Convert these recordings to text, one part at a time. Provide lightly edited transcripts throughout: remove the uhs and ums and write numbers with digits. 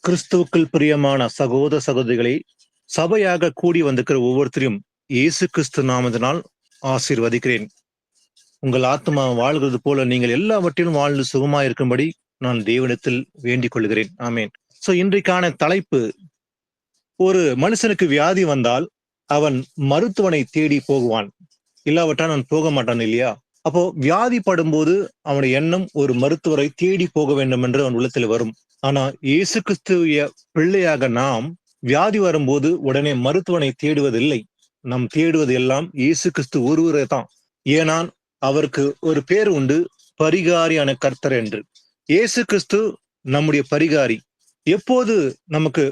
கிறிஸ்துவுக்குள் பிரியமான சகோதர சகோதரிகளை, சபையாக கூடி வந்திருக்கிற ஒவ்வொருத்தரையும் இயேசு கிறிஸ்து நாமத்தினால் ஆசீர்வதிக்கிறேன். உங்கள் ஆத்மா வாழ்கிறது போல நீங்கள் எல்லாவற்றிலும் வாழ்ந்து சுகமாயிருக்கும்படி நான் தேவனிடத்தில் வேண்டிக் கொள்கிறேன். ஆமேன். இன்றைக்கான தலைப்பு, ஒரு மனுஷனுக்கு வியாதி வந்தால் அவன் மருத்துவனை தேடி போகுவான், இல்லாவிட்டால் நான் போக மாட்டான் இல்லையா? அப்போ வியாதிப்படும் போது அவனுடைய எண்ணம் ஒரு மருத்துவரை தேடி போக வேண்டும் என்று அவன் உள்ளத்தில் வரும். ஆனா இயேசு கிறிஸ்துவிய பிள்ளையாக நாம் வியாதி வரும்போது உடனே மருத்துவனை தேடுவதில்லை. நாம் தேடுவது எல்லாம் இயேசு கிறிஸ்து ஒருவரே தான். ஏனால் அவருக்கு ஒரு பேர் உண்டு, பரிகாரியான கர்த்தர் என்று. இயேசு கிறிஸ்து நம்முடைய பரிகாரி. எப்போது நமக்கு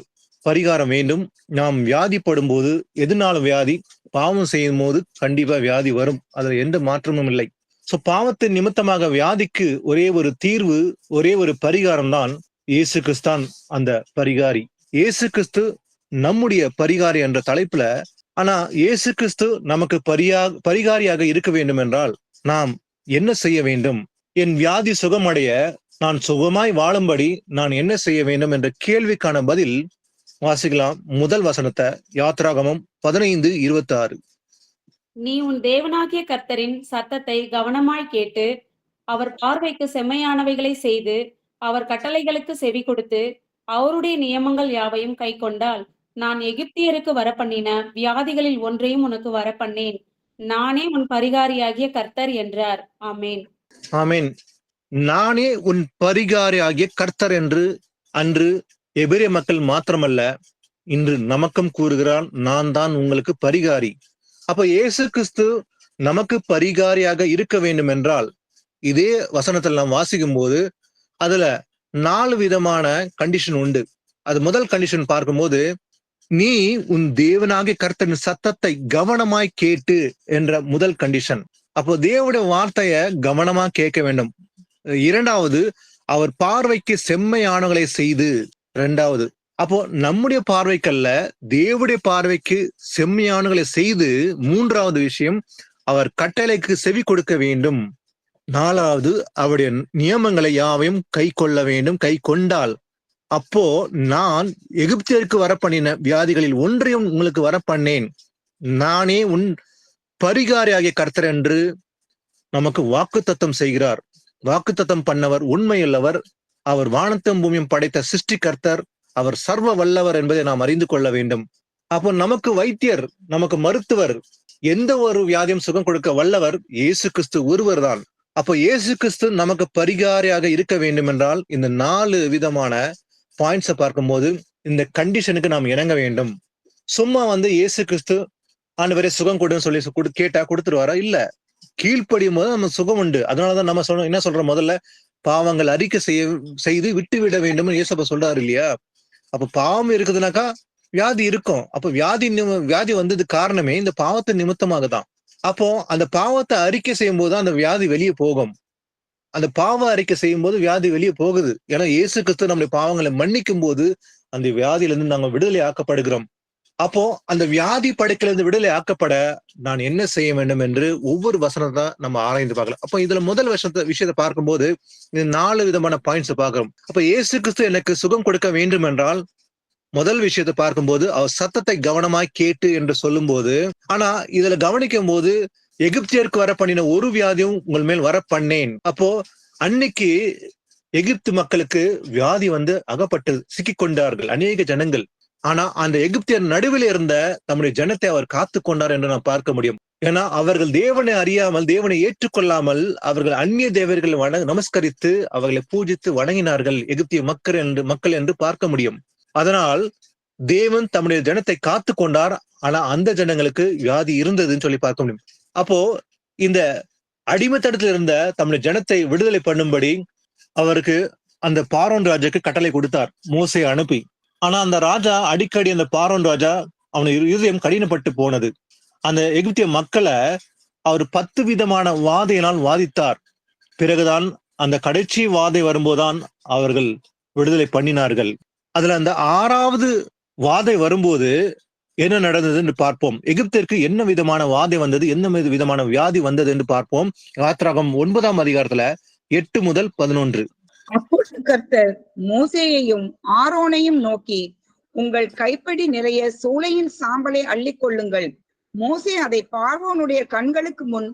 பரிகாரம் வேண்டும்? நாம் வியாதிப்படும் போது. எதுனாலும் வியாதி, பாவம் செய்யும் போது கண்டிப்பா வியாதி வரும், அதுல எந்த மாற்றமும் இல்லை. பாவத்தின் நிமித்தமாக வியாதிக்கு ஒரே ஒரு தீர்வு, ஒரே ஒரு பரிகாரம் தான் இயேசு கிறிஸ்தான் அந்த பரிகாரி. இயேசு கிறிஸ்து நம்முடைய பரிகாரி என்ற தலைப்புல, ஆனா இயேசு கிறிஸ்து நமக்கு பரிகாரியாக இருக்க வேண்டும் என்றால் நாம் என்ன செய்ய வேண்டும்? என் வியாதி சுகமடைய, நான் சுகமாய் வாழும்படி நான் என்ன செய்ய வேண்டும் என்ற கேள்விக்கான பதில் வாசிக்கலாம். முதல் வசனத்தை, யாத்ராகமம் 15:26. நீ உன் தேவனாகிய கர்த்தரின் சத்தத்தை கவனமாய் கேட்டு அவர் பார்வைக்கு செம்மையானவைகளை செய்து அவர் கட்டளைகளுக்கு செவி கொடுத்து அவருடைய நியமங்கள் யாவையும் கை கொண்டால், நான் எகிப்தியருக்கு வரப்பண்ணின வியாதிகளில் ஒன்றையும் உனக்கு வரப்பண்ணேன். நானே உன் பரிகாரியாகிய கர்த்தர் என்றார். ஆமேன். ஆமேன். நானே உன் பரிகாரியாகிய கர்த்தர் என்று அன்று எபிரேய மக்கள் மாத்திரமல்ல, இன்று நமக்கும் கூறுகிறான், நான் தான் உங்களுக்கு பரிகாரி. அப்ப இயேசு கிறிஸ்து நமக்கு பரிகாரியாக இருக்க வேண்டும் என்றால், இதே வசனத்தில் நாம் வாசிக்கும் போது அதுல 4 விதமான கண்டிஷன் உண்டு. அது முதல் கண்டிஷன் பார்க்கும்போது, நீ உன் தேவனாகிய கர்த்தரின் சத்தத்தை கவனமாய் கேட்டு என்ற முதல் கண்டிஷன். அப்போ தேவனுடைய வார்த்தைய கவனமா கேட்க வேண்டும். இரண்டாவது, அவர் பார்வைக்கு செம்மையானவர்களை செய்து. இரண்டாவது, அப்போ நம்முடைய பார்வைக்கல்ல, தேவனுடைய பார்வைக்கு செம்மையானவர்களை செய்து. மூன்றாவது விஷயம், அவர் கட்டளைக்கு செவி கொடுக்க வேண்டும். நாலாவது, அவருடைய நியமங்களை யாவையும் கை கொள்ள வேண்டும். கை கொண்டால், அப்போ நான் எகிப்தியருக்கு வரப்பண்ணின வியாதிகளில் ஒன்றையும் உங்களுக்கு வரப்பண்ணேன். நானே உன் பரிகாரியாகிய கர்த்தர் என்று நமக்கு வாக்குத்தத்தம் செய்கிறார். வாக்குத்தத்தம் பண்ணவர் உண்மையுள்ளவர். அவர் வானத்தையும் பூமியும் படைத்த சிருஷ்டி கர்த்தர். அவர் சர்வ வல்லவர் என்பதை நாம் அறிந்து கொள்ள வேண்டும். அப்போ நமக்கு வைத்தியர், நமக்கு மருத்துவர், எந்த ஒரு வியாதியும் சுகம் கொடுக்க வல்லவர் இயேசு கிறிஸ்து ஒருவர் தான். அப்போ இயேசு கிறிஸ்து நமக்கு பரிகாரியாக இருக்க வேண்டும் என்றால், இந்த 4 விதமான பாயிண்ட்ஸை பார்க்கும்போது இந்த கண்டிஷனுக்கு நாம் இணங்க வேண்டும். சும்மா இயேசு கிறிஸ்து ஆண்டவரே சுகம் கொடுன்னு சொல்லி கேட்டா கொடுத்துருவாரா? இல்ல. கீழ்ப்படியும் போது நம்ம சுகம் உண்டு. அதனாலதான் நம்ம என்ன சொல்றோம்? முதல்ல பாவங்கள் அறிக்கை செய்து விட்டு விட வேண்டும் இயேசப்பா சொல்றாரு இல்லையா? அப்ப பாவம் இருக்குதுனாக்கா வியாதி இருக்கும். அப்ப வியாதி வந்தது காரணமே இந்த பாவத்தின் நிமித்தமாக தான். அப்போ அந்த பாவத்தை அறிக்கை செய்யும் போது அந்த வியாதி வெளியே போகும். அந்த பாவ அறிக்கை செய்யும் போது வியாதி வெளியே போகுது. ஏன்னா இயேசு கிறிஸ்து நம்முடைய பாவங்களை மன்னிக்கும் போது அந்த வியாதியிலிருந்து நாங்கள் விடுதலை ஆக்கப்படுகிறோம். அப்போ அந்த வியாதி படுக்கையிலிருந்து விடுதலை ஆக்கப்பட நான் என்ன செய்ய வேண்டும் என்று ஒவ்வொரு வசனத்தை நம்ம ஆராய்ந்து பார்க்கலாம். அப்போ இதுல முதல் விஷயத்தை பார்க்கும்போது இந்த 4 விதமான பாயிண்ட்ஸ் பார்க்கிறோம். அப்ப இயேசு கிறிஸ்து எனக்கு சுகம் கொடுக்க வேண்டும் என்றால் முதல் விஷயத்தை பார்க்கும்போது அவர் சத்தத்தை கவனமாய் கேட்டு என்று சொல்லும் போது, ஆனா இதுல கவனிக்கும் போது எகிப்தியருக்கு வர பண்ணின ஒரு வியாதியும் உங்கள் மேல் வர பண்ணேன். அப்போ அன்னைக்கு எகிப்து மக்களுக்கு வியாதி அகப்பட்டு சிக்கிக்கொண்டார்கள் அநேக ஜனங்கள். ஆனா அந்த எகிப்தியர் நடுவில் இருந்த நம்முடைய ஜனத்தை அவர் காத்து கொண்டார் என்று நாம் பார்க்க முடியும். ஏன்னா அவர்கள் தேவனை அறியாமல், தேவனை ஏற்றுக்கொள்ளாமல், அவர்கள் அந்நிய தேவர்களை நமஸ்கரித்து அவர்களை பூஜித்து வணங்கினார்கள் எகிப்திய மக்கள் என்று பார்க்க முடியும். அதனால் தேவன் தம்முடைய ஜனத்தை காத்து கொண்டார். ஆனா அந்த ஜனங்களுக்கு வியாதி இருந்ததுன்னு சொல்லி பார்க்க முடியும். அப்போ இந்த அடிமைத்தனத்தில் இருந்த தம்முடைய ஜனத்தை விடுதலை பண்ணும்படி அவருக்கு அந்த பார்வோன் ராஜாக்கு கட்டளை கொடுத்தார், மோசேயை அனுப்பி. ஆனா அந்த ராஜா அடிக்கடி, அந்த பார்வோன் ராஜா அவனுடைய இருதயம் கடினப்பட்டு போனது. அந்த எகிப்திய மக்களை அவர் 10 விதமான வாதையினால் வாதித்தார். பிறகுதான் அந்த கடைசி வாதை வரும்போதுதான் அவர்கள் விடுதலை பண்ணினார்கள். அதுல அந்த 6வது வாதை வரும்போது என்ன நடந்தது என்று பார்ப்போம். எகிப்திற்கு என்ன விதமான வாதை வந்தது, என்ன விதமான வியாதி வந்தது என்று பார்ப்போம். யாத்ராகமம் 9ஆம் அதிகாரத்துல 8 முதல் 11. அப்பொழுது கர்த்தர் மோசேயையும் ஆரோனையும் நோக்கி, உங்கள் கைப்பிடி நிறைய சூளையின் சாம்பலை அள்ளிக் கொள்ளுங்கள். மோசே அதை பார்வோனுடைய கண்களுக்கு முன்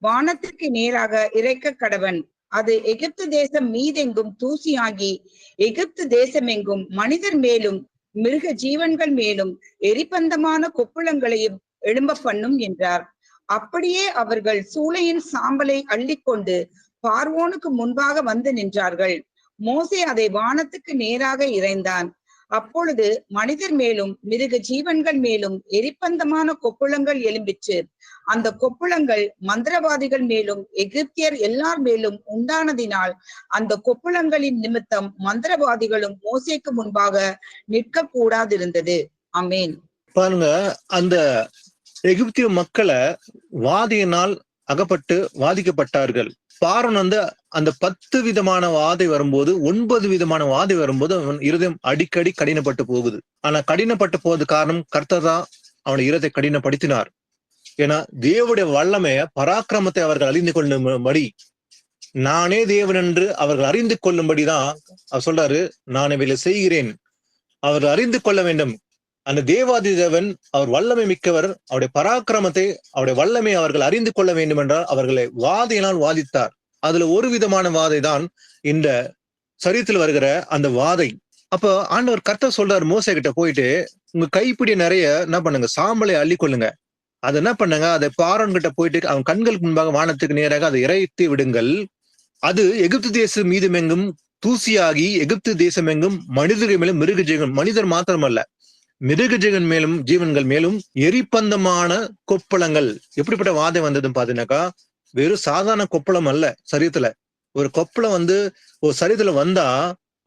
வானத்திற்கு நேராக இறைக்க கடவன். அது எகிப்து தேசம் மீதெங்கும் தூசியாகி எகிப்து தேசமெங்கும் மனிதர் மேலும் மிருக ஜீவன்கள் மேலும் எரிபந்தமான கொப்புளங்களையும் எழும்ப பண்ணும் என்றார். அப்படியே அவர்கள் சூளையின் சாம்பலை அள்ளிக்கொண்டு பார்வோனுக்கு முன்பாக வந்து நின்றார்கள். மோசே அதை வானத்துக்கு நேராக இறைந்தான். அப்பொழுது மனிதர் மேலும் மிருக ஜீவன்கள் மேலும் எரிபந்தமான கொப்புளங்கள் எழும்பிற்று. அந்த கொப்புளங்கள் மந்திரவாதிகள் மேலும் எகிப்தியர் எல்லார் மேலும் உண்டானதினால் அந்த கொப்புளங்களின் நிமித்தம் மந்திரவாதிகளும் மோசேக்கு முன்பாக நிற்க கூடாதிருந்தது. ஆமென். பாருங்க, அந்த எகிப்திய மக்களை வாதியினால் அகப்பட்டு வாதிக்கப்பட்டார்கள். பார்வன் அந்த 10 விதமான வாதை வரும்போது 9 விதமான வாதை வரும்போது அவன் இருதயம் அடிக்கடி கடினப்பட்டு போகுது. ஆனா கடினப்பட்டு போவது காரணம் கர்த்தர் தான் அவனுடைய இருதயத்தை கடினப்படுத்தினார். ஏன்னா தேவனுடைய வல்லமைய பராக்கிரமத்தை அவர்கள் அறிந்து கொள்ளும்படி, நானே தேவன் என்று அவர்கள் அறிந்து கொள்ளும்படிதான் அவர் சொல்றாரு, நான் இவைகளை செய்கிறேன், அவர்கள் அறிந்து கொள்ள வேண்டும். அந்த தேவாதி தேவன் அவர் வல்லமை மிக்கவர், அவருடைய பராக்கிரமத்தை அவருடைய வல்லமை அவர்கள் அறிந்து கொள்ள வேண்டும் என்றால் அவர்களை வாதையினால் வாதித்தார். அதுல ஒரு விதமான வாதை தான் இந்த சரீரத்தில் வருகிற அந்த வாதை. அப்போ ஆண்டவர் கர்த்தர் சொல்றாரு மோசே கிட்ட போயிட்டு, உங்க கைப்பிடி நிறைய என்ன பண்ணுங்க, சாம்பலை அள்ளி கொள்ளுங்க. அதை என்ன பண்ணுங்க, அதை பார்வோன் கிட்ட போயிட்டு அவன் கண்களுக்கு முன்பாக வானத்துக்கு நேராக அதை இறைத்து விடுங்கள். அது எகிப்து தேசம் மீதுமெங்கும் தூசியாகி எகிப்து தேசம் எங்கும் மனிதர்கள் மேலும் மிருக ஜீவன், மனிதர் மாத்திரமல்ல மிருக ஜீவன் மேலும் ஜீவன்கள் மேலும் எரிபந்தமான கொப்பளங்கள். எப்படிப்பட்ட வாதை வந்ததுன்னு பாத்தீங்கன்னாக்கா, வெறும் சாதாரண கொப்பளம் அல்ல. சரீரத்துல ஒரு கொப்பளம் ஒரு சரீரத்துல வந்தா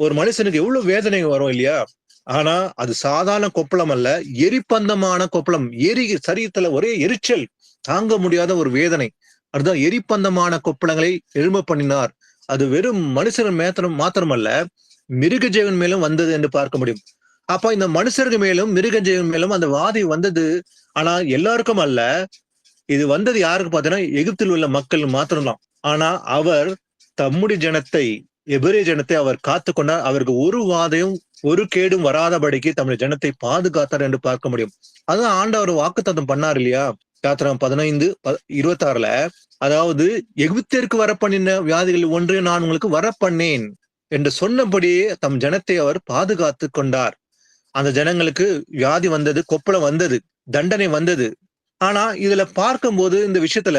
ஒரு மனுஷனுக்கு எவ்வளவு வேதனை வரும் இல்லையா? ஆனா அது சாதாரண கொப்பளம் அல்ல, எரிபந்தமான கொப்பளம். சரீரத்துல ஒரே எரிச்சல், தாங்க முடியாத ஒரு வேதனை. அதுதான் எரிபந்தமான கொப்பளங்களை எழும்ப பண்ணினார். அது வெறும் மனுஷன் மாத்திரமல்ல, மிருக ஜீவன் மேலும் வந்தது என்று பார்க்க முடியும். அப்ப இந்த மனுஷர்கள் மேலும் மிருக ஜீவன் மேலும் அந்த வாதை வந்தது. ஆனா எல்லாருக்கும் அல்ல, இது வந்தது யாருக்கு பார்த்தீங்கன்னா எகிப்தில் உள்ள மக்கள் மாத்திரம்தான். ஆனா அவர் தம்முடைய ஜனத்தை, எபிரேய ஜனத்தை அவர் காத்து கொண்டார். அவருக்கு ஒரு வாதையும் ஒரு கேடும் வராதபடிக்கு தம்முடைய ஜனத்தை பாதுகாத்தார் என்று பார்க்க முடியும். அதான் ஆண்டவர் வாக்குத்தத்தம் பண்ணார் இல்லையா? யாத்திராகமம் 15:26, அதாவது எகிப்திற்கு வரப்பண்ணின வியாதிகள் ஒன்று நான் உங்களுக்கு வரப்பண்ணேன் என்று சொன்னபடியே தம் ஜனத்தை அவர் பாதுகாத்து கொண்டார். அந்த ஜனங்களுக்கு வியாதி வந்தது, கொப்பளம் வந்தது, தண்டனை வந்தது. ஆனா இதுல பார்க்கும்போது இந்த விஷயத்துல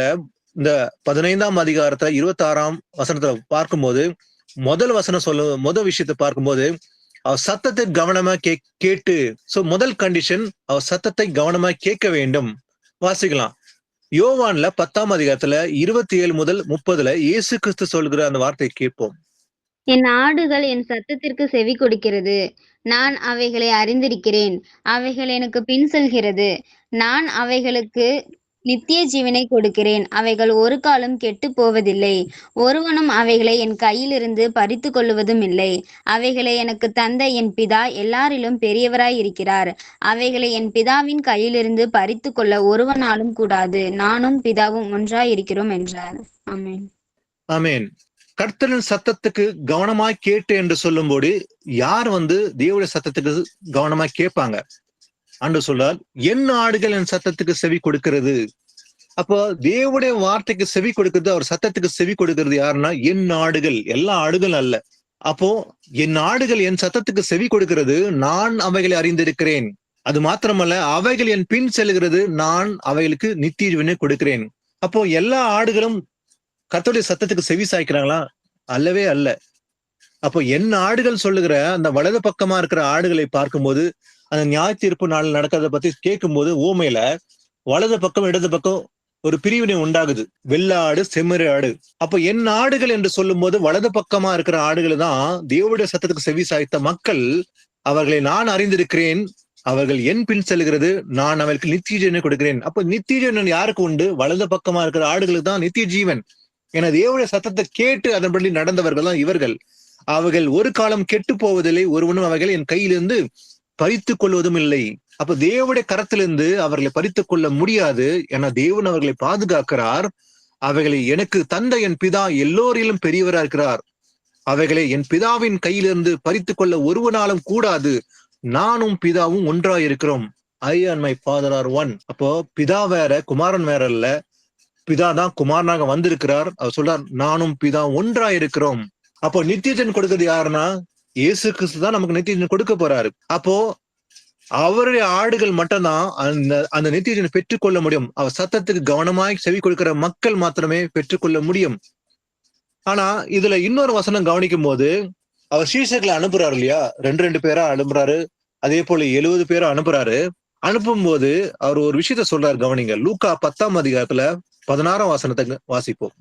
இந்த 15ஆம் அதிகாரத்துல 26ஆம் வசனத்துல பார்க்கும்போது முதல் விஷயத்தை பார்க்கும்போது அவர் சத்தத்தை கவனமா கேட்டு, சோ முதல் கண்டிஷன் அவர் சத்தத்தை கவனமா கேட்க வேண்டும். வாசிக்கலாம். யோவான்ல 10ஆம் அதிகாரத்துல 27 முதல் 30 இயேசு கிறிஸ்து சொல்கிற அந்த வார்த்தையை கேட்போம். என் ஆடுகள் என் சத்தத்திற்கு செவி கொடுக்கிறது. நான் அவைகளை அறிந்திருக்கிறேன். அவைகள் எனக்கு பின் செல்கிறது. நான் அவைகளுக்கு நித்திய ஜீவனை கொடுக்கிறேன். அவைகள் ஒரு காலம் கெட்டு போவதில்லை. ஒருவனும் அவைகளை என் கையிலிருந்து பறித்து கொள்ளுவதும் இல்லை. அவைகளை எனக்கு தந்த என் பிதா எல்லாரிலும் பெரியவராய் இருக்கிறார். அவைகளை என் பிதாவின் கையிலிருந்து பறித்து கொள்ள ஒருவனாலும் கூடாது. நானும் பிதாவும் ஒன்றாய் இருக்கிறோம் என்றார். ஆமென். ஆமென். கர்த்தரின் சத்தத்துக்கு கவனமாய் கேட்டு என்று சொல்லும்போது யார் தேவனுடைய சத்தத்துக்கு கவனமாய் கேட்பாங்க? ஆண்டவர் சொல்றார், என் ஆடுகள் என் சத்தத்துக்கு செவி கொடுக்கிறது. அப்போ தேவனுடைய வார்த்தைக்கு செவி கொடுக்கிறது, அவர் சத்தத்துக்கு செவி கொடுக்கிறது யாருன்னா என் ஆடுகள், எல்லா ஆடுகள் அல்ல. அப்போ என் ஆடுகள் என் சத்தத்துக்கு செவி கொடுக்கிறது, நான் அவைகளை அறிந்திருக்கிறேன். அது மாத்திரமல்ல, அவைகள் என் பின் செல்கிறது, நான் அவைகளுக்கு நித்திய ஜீவனை கொடுக்கிறேன். அப்போ எல்லா ஆடுகளும் கர்த்தருடைய சத்தத்துக்கு செவி சாய்க்கிறாங்களா? அல்லவே அல்ல. அப்போ என் ஆடுகள் சொல்லுகிற அந்த வலது பக்கமா இருக்கிற ஆடுகளை பார்க்கும்போது, அந்த நியாய தீர்ப்பு நாள் நடக்கிறத பத்தி கேட்கும்போது ஊமையில வலது பக்கம் இடது பக்கம் ஒரு பிரிவினை உண்டாகுது, வெள்ளாடு செம்மறி ஆடு. அப்போ என் ஆடுகள் என்று சொல்லும் போது வலது பக்கமா இருக்கிற ஆடுகள் தான் தேவனுடைய சத்தத்துக்கு செவி சாய்த்த மக்கள். அவர்களை நான் அறிந்திருக்கிறேன், அவர்கள் என் பின் செல்கிறது, நான் அவர்களுக்கு நித்திய ஜீவனை கொடுக்கிறேன். அப்போ நித்திய ஜீவன் யாருக்கு உண்டு? வலது பக்கமா இருக்கிற ஆடுகளுக்கு தான் நித்திய ஜீவன். என தேவனுடைய சத்தத்தை கேட்டு அதன்படி நடந்தவர்கள் தான் இவர்கள். அவர்கள் ஒரு காலம் கெட்டு போவதில்லை, ஒருவனும் அவைகள் என் கையிலிருந்து பறித்து கொள்வதும் இல்லை. அப்ப தேவனுடைய கரத்திலிருந்து அவர்களை பறித்து கொள்ள முடியாது. என தேவன் அவர்களை பாதுகாக்கிறார். அவைகளை எனக்கு தந்த என் பிதா எல்லோரிலும் பெரியவரா இருக்கிறார். அவைகளை என் பிதாவின் கையிலிருந்து பறித்துக் கொள்ள ஒருவனாலும் கூடாது. நானும் பிதாவும் ஒன்றாயிருக்கிறோம். I and my father are one. அப்போ பிதா வேற, குமாரன் வேற இல்ல. பிதா தான் குமாரனாக வந்திருக்கிறார். அவர் சொல்றார், நானும் பிதா ஒன்றாயிருக்கிறோம். அப்போ நித்தியஜன் கொடுக்கிறது யாருன்னா இயேசு கிறிஸ்து தான் நமக்கு நித்தியஜன் கொடுக்க போறாரு. அப்போ அவருடைய ஆடுகள் மட்டும்தான் அந்த நித்தியஜனை பெற்றுக்கொள்ள முடியும். அவர் சத்தத்துக்கு கவனமாய் செவி கொடுக்கிற மக்கள் மாத்திரமே பெற்றுக்கொள்ள முடியும். ஆனா இதுல இன்னொரு வசனம் கவனிக்கும் போது, அவர் சீஷர்களை அனுப்புறாரு இல்லையா, 2 பேரா அனுப்புறாரு. அதே போல 70 பேரா அனுப்புறாரு. அனுப்பும் போது அவர் ஒரு விஷயத்த சொல்றாரு, கவனிங்க. லூக்கா 10ஆம் அதிகாரத்துல 16ஆம் வசனத்தை வாசிப்போம்.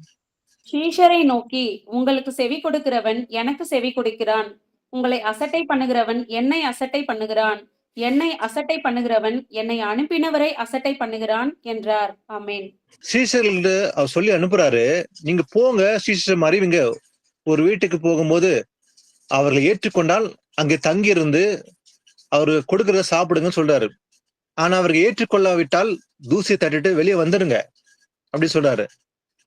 சீஷரை நோக்கி, உங்களுக்கு செவி கொடுக்கிறவன் எனக்கு செவி கொடுக்கிறான். உங்களை அசட்டை பண்ணுகிறவன் என்னை அசட்டை பண்ணுகிறான். என்னை அசட்டை பண்ணுகிறவன் என்னை அனுப்பினவரை அசட்டை பண்ணுகிறான் என்றார். ஆமென். சீஷர்கள் அவர் சொல்லி அனுப்புறாரு, நீங்க போங்க, சீஷர் அறிவிங்க. ஒரு வீட்டுக்கு போகும்போது அவர்களை ஏற்றுக்கொண்டால் அங்கே தங்கி இருந்து அவரு கொடுக்கறத சாப்பிடுங்கன்னு சொல்றாரு. ஆனா அவர்கள் ஏற்றுக்கொள்ளாவிட்டால் தூசியை தட்டிட்டு வெளியே வந்துடுங்க அப்படி சொல்றாரு.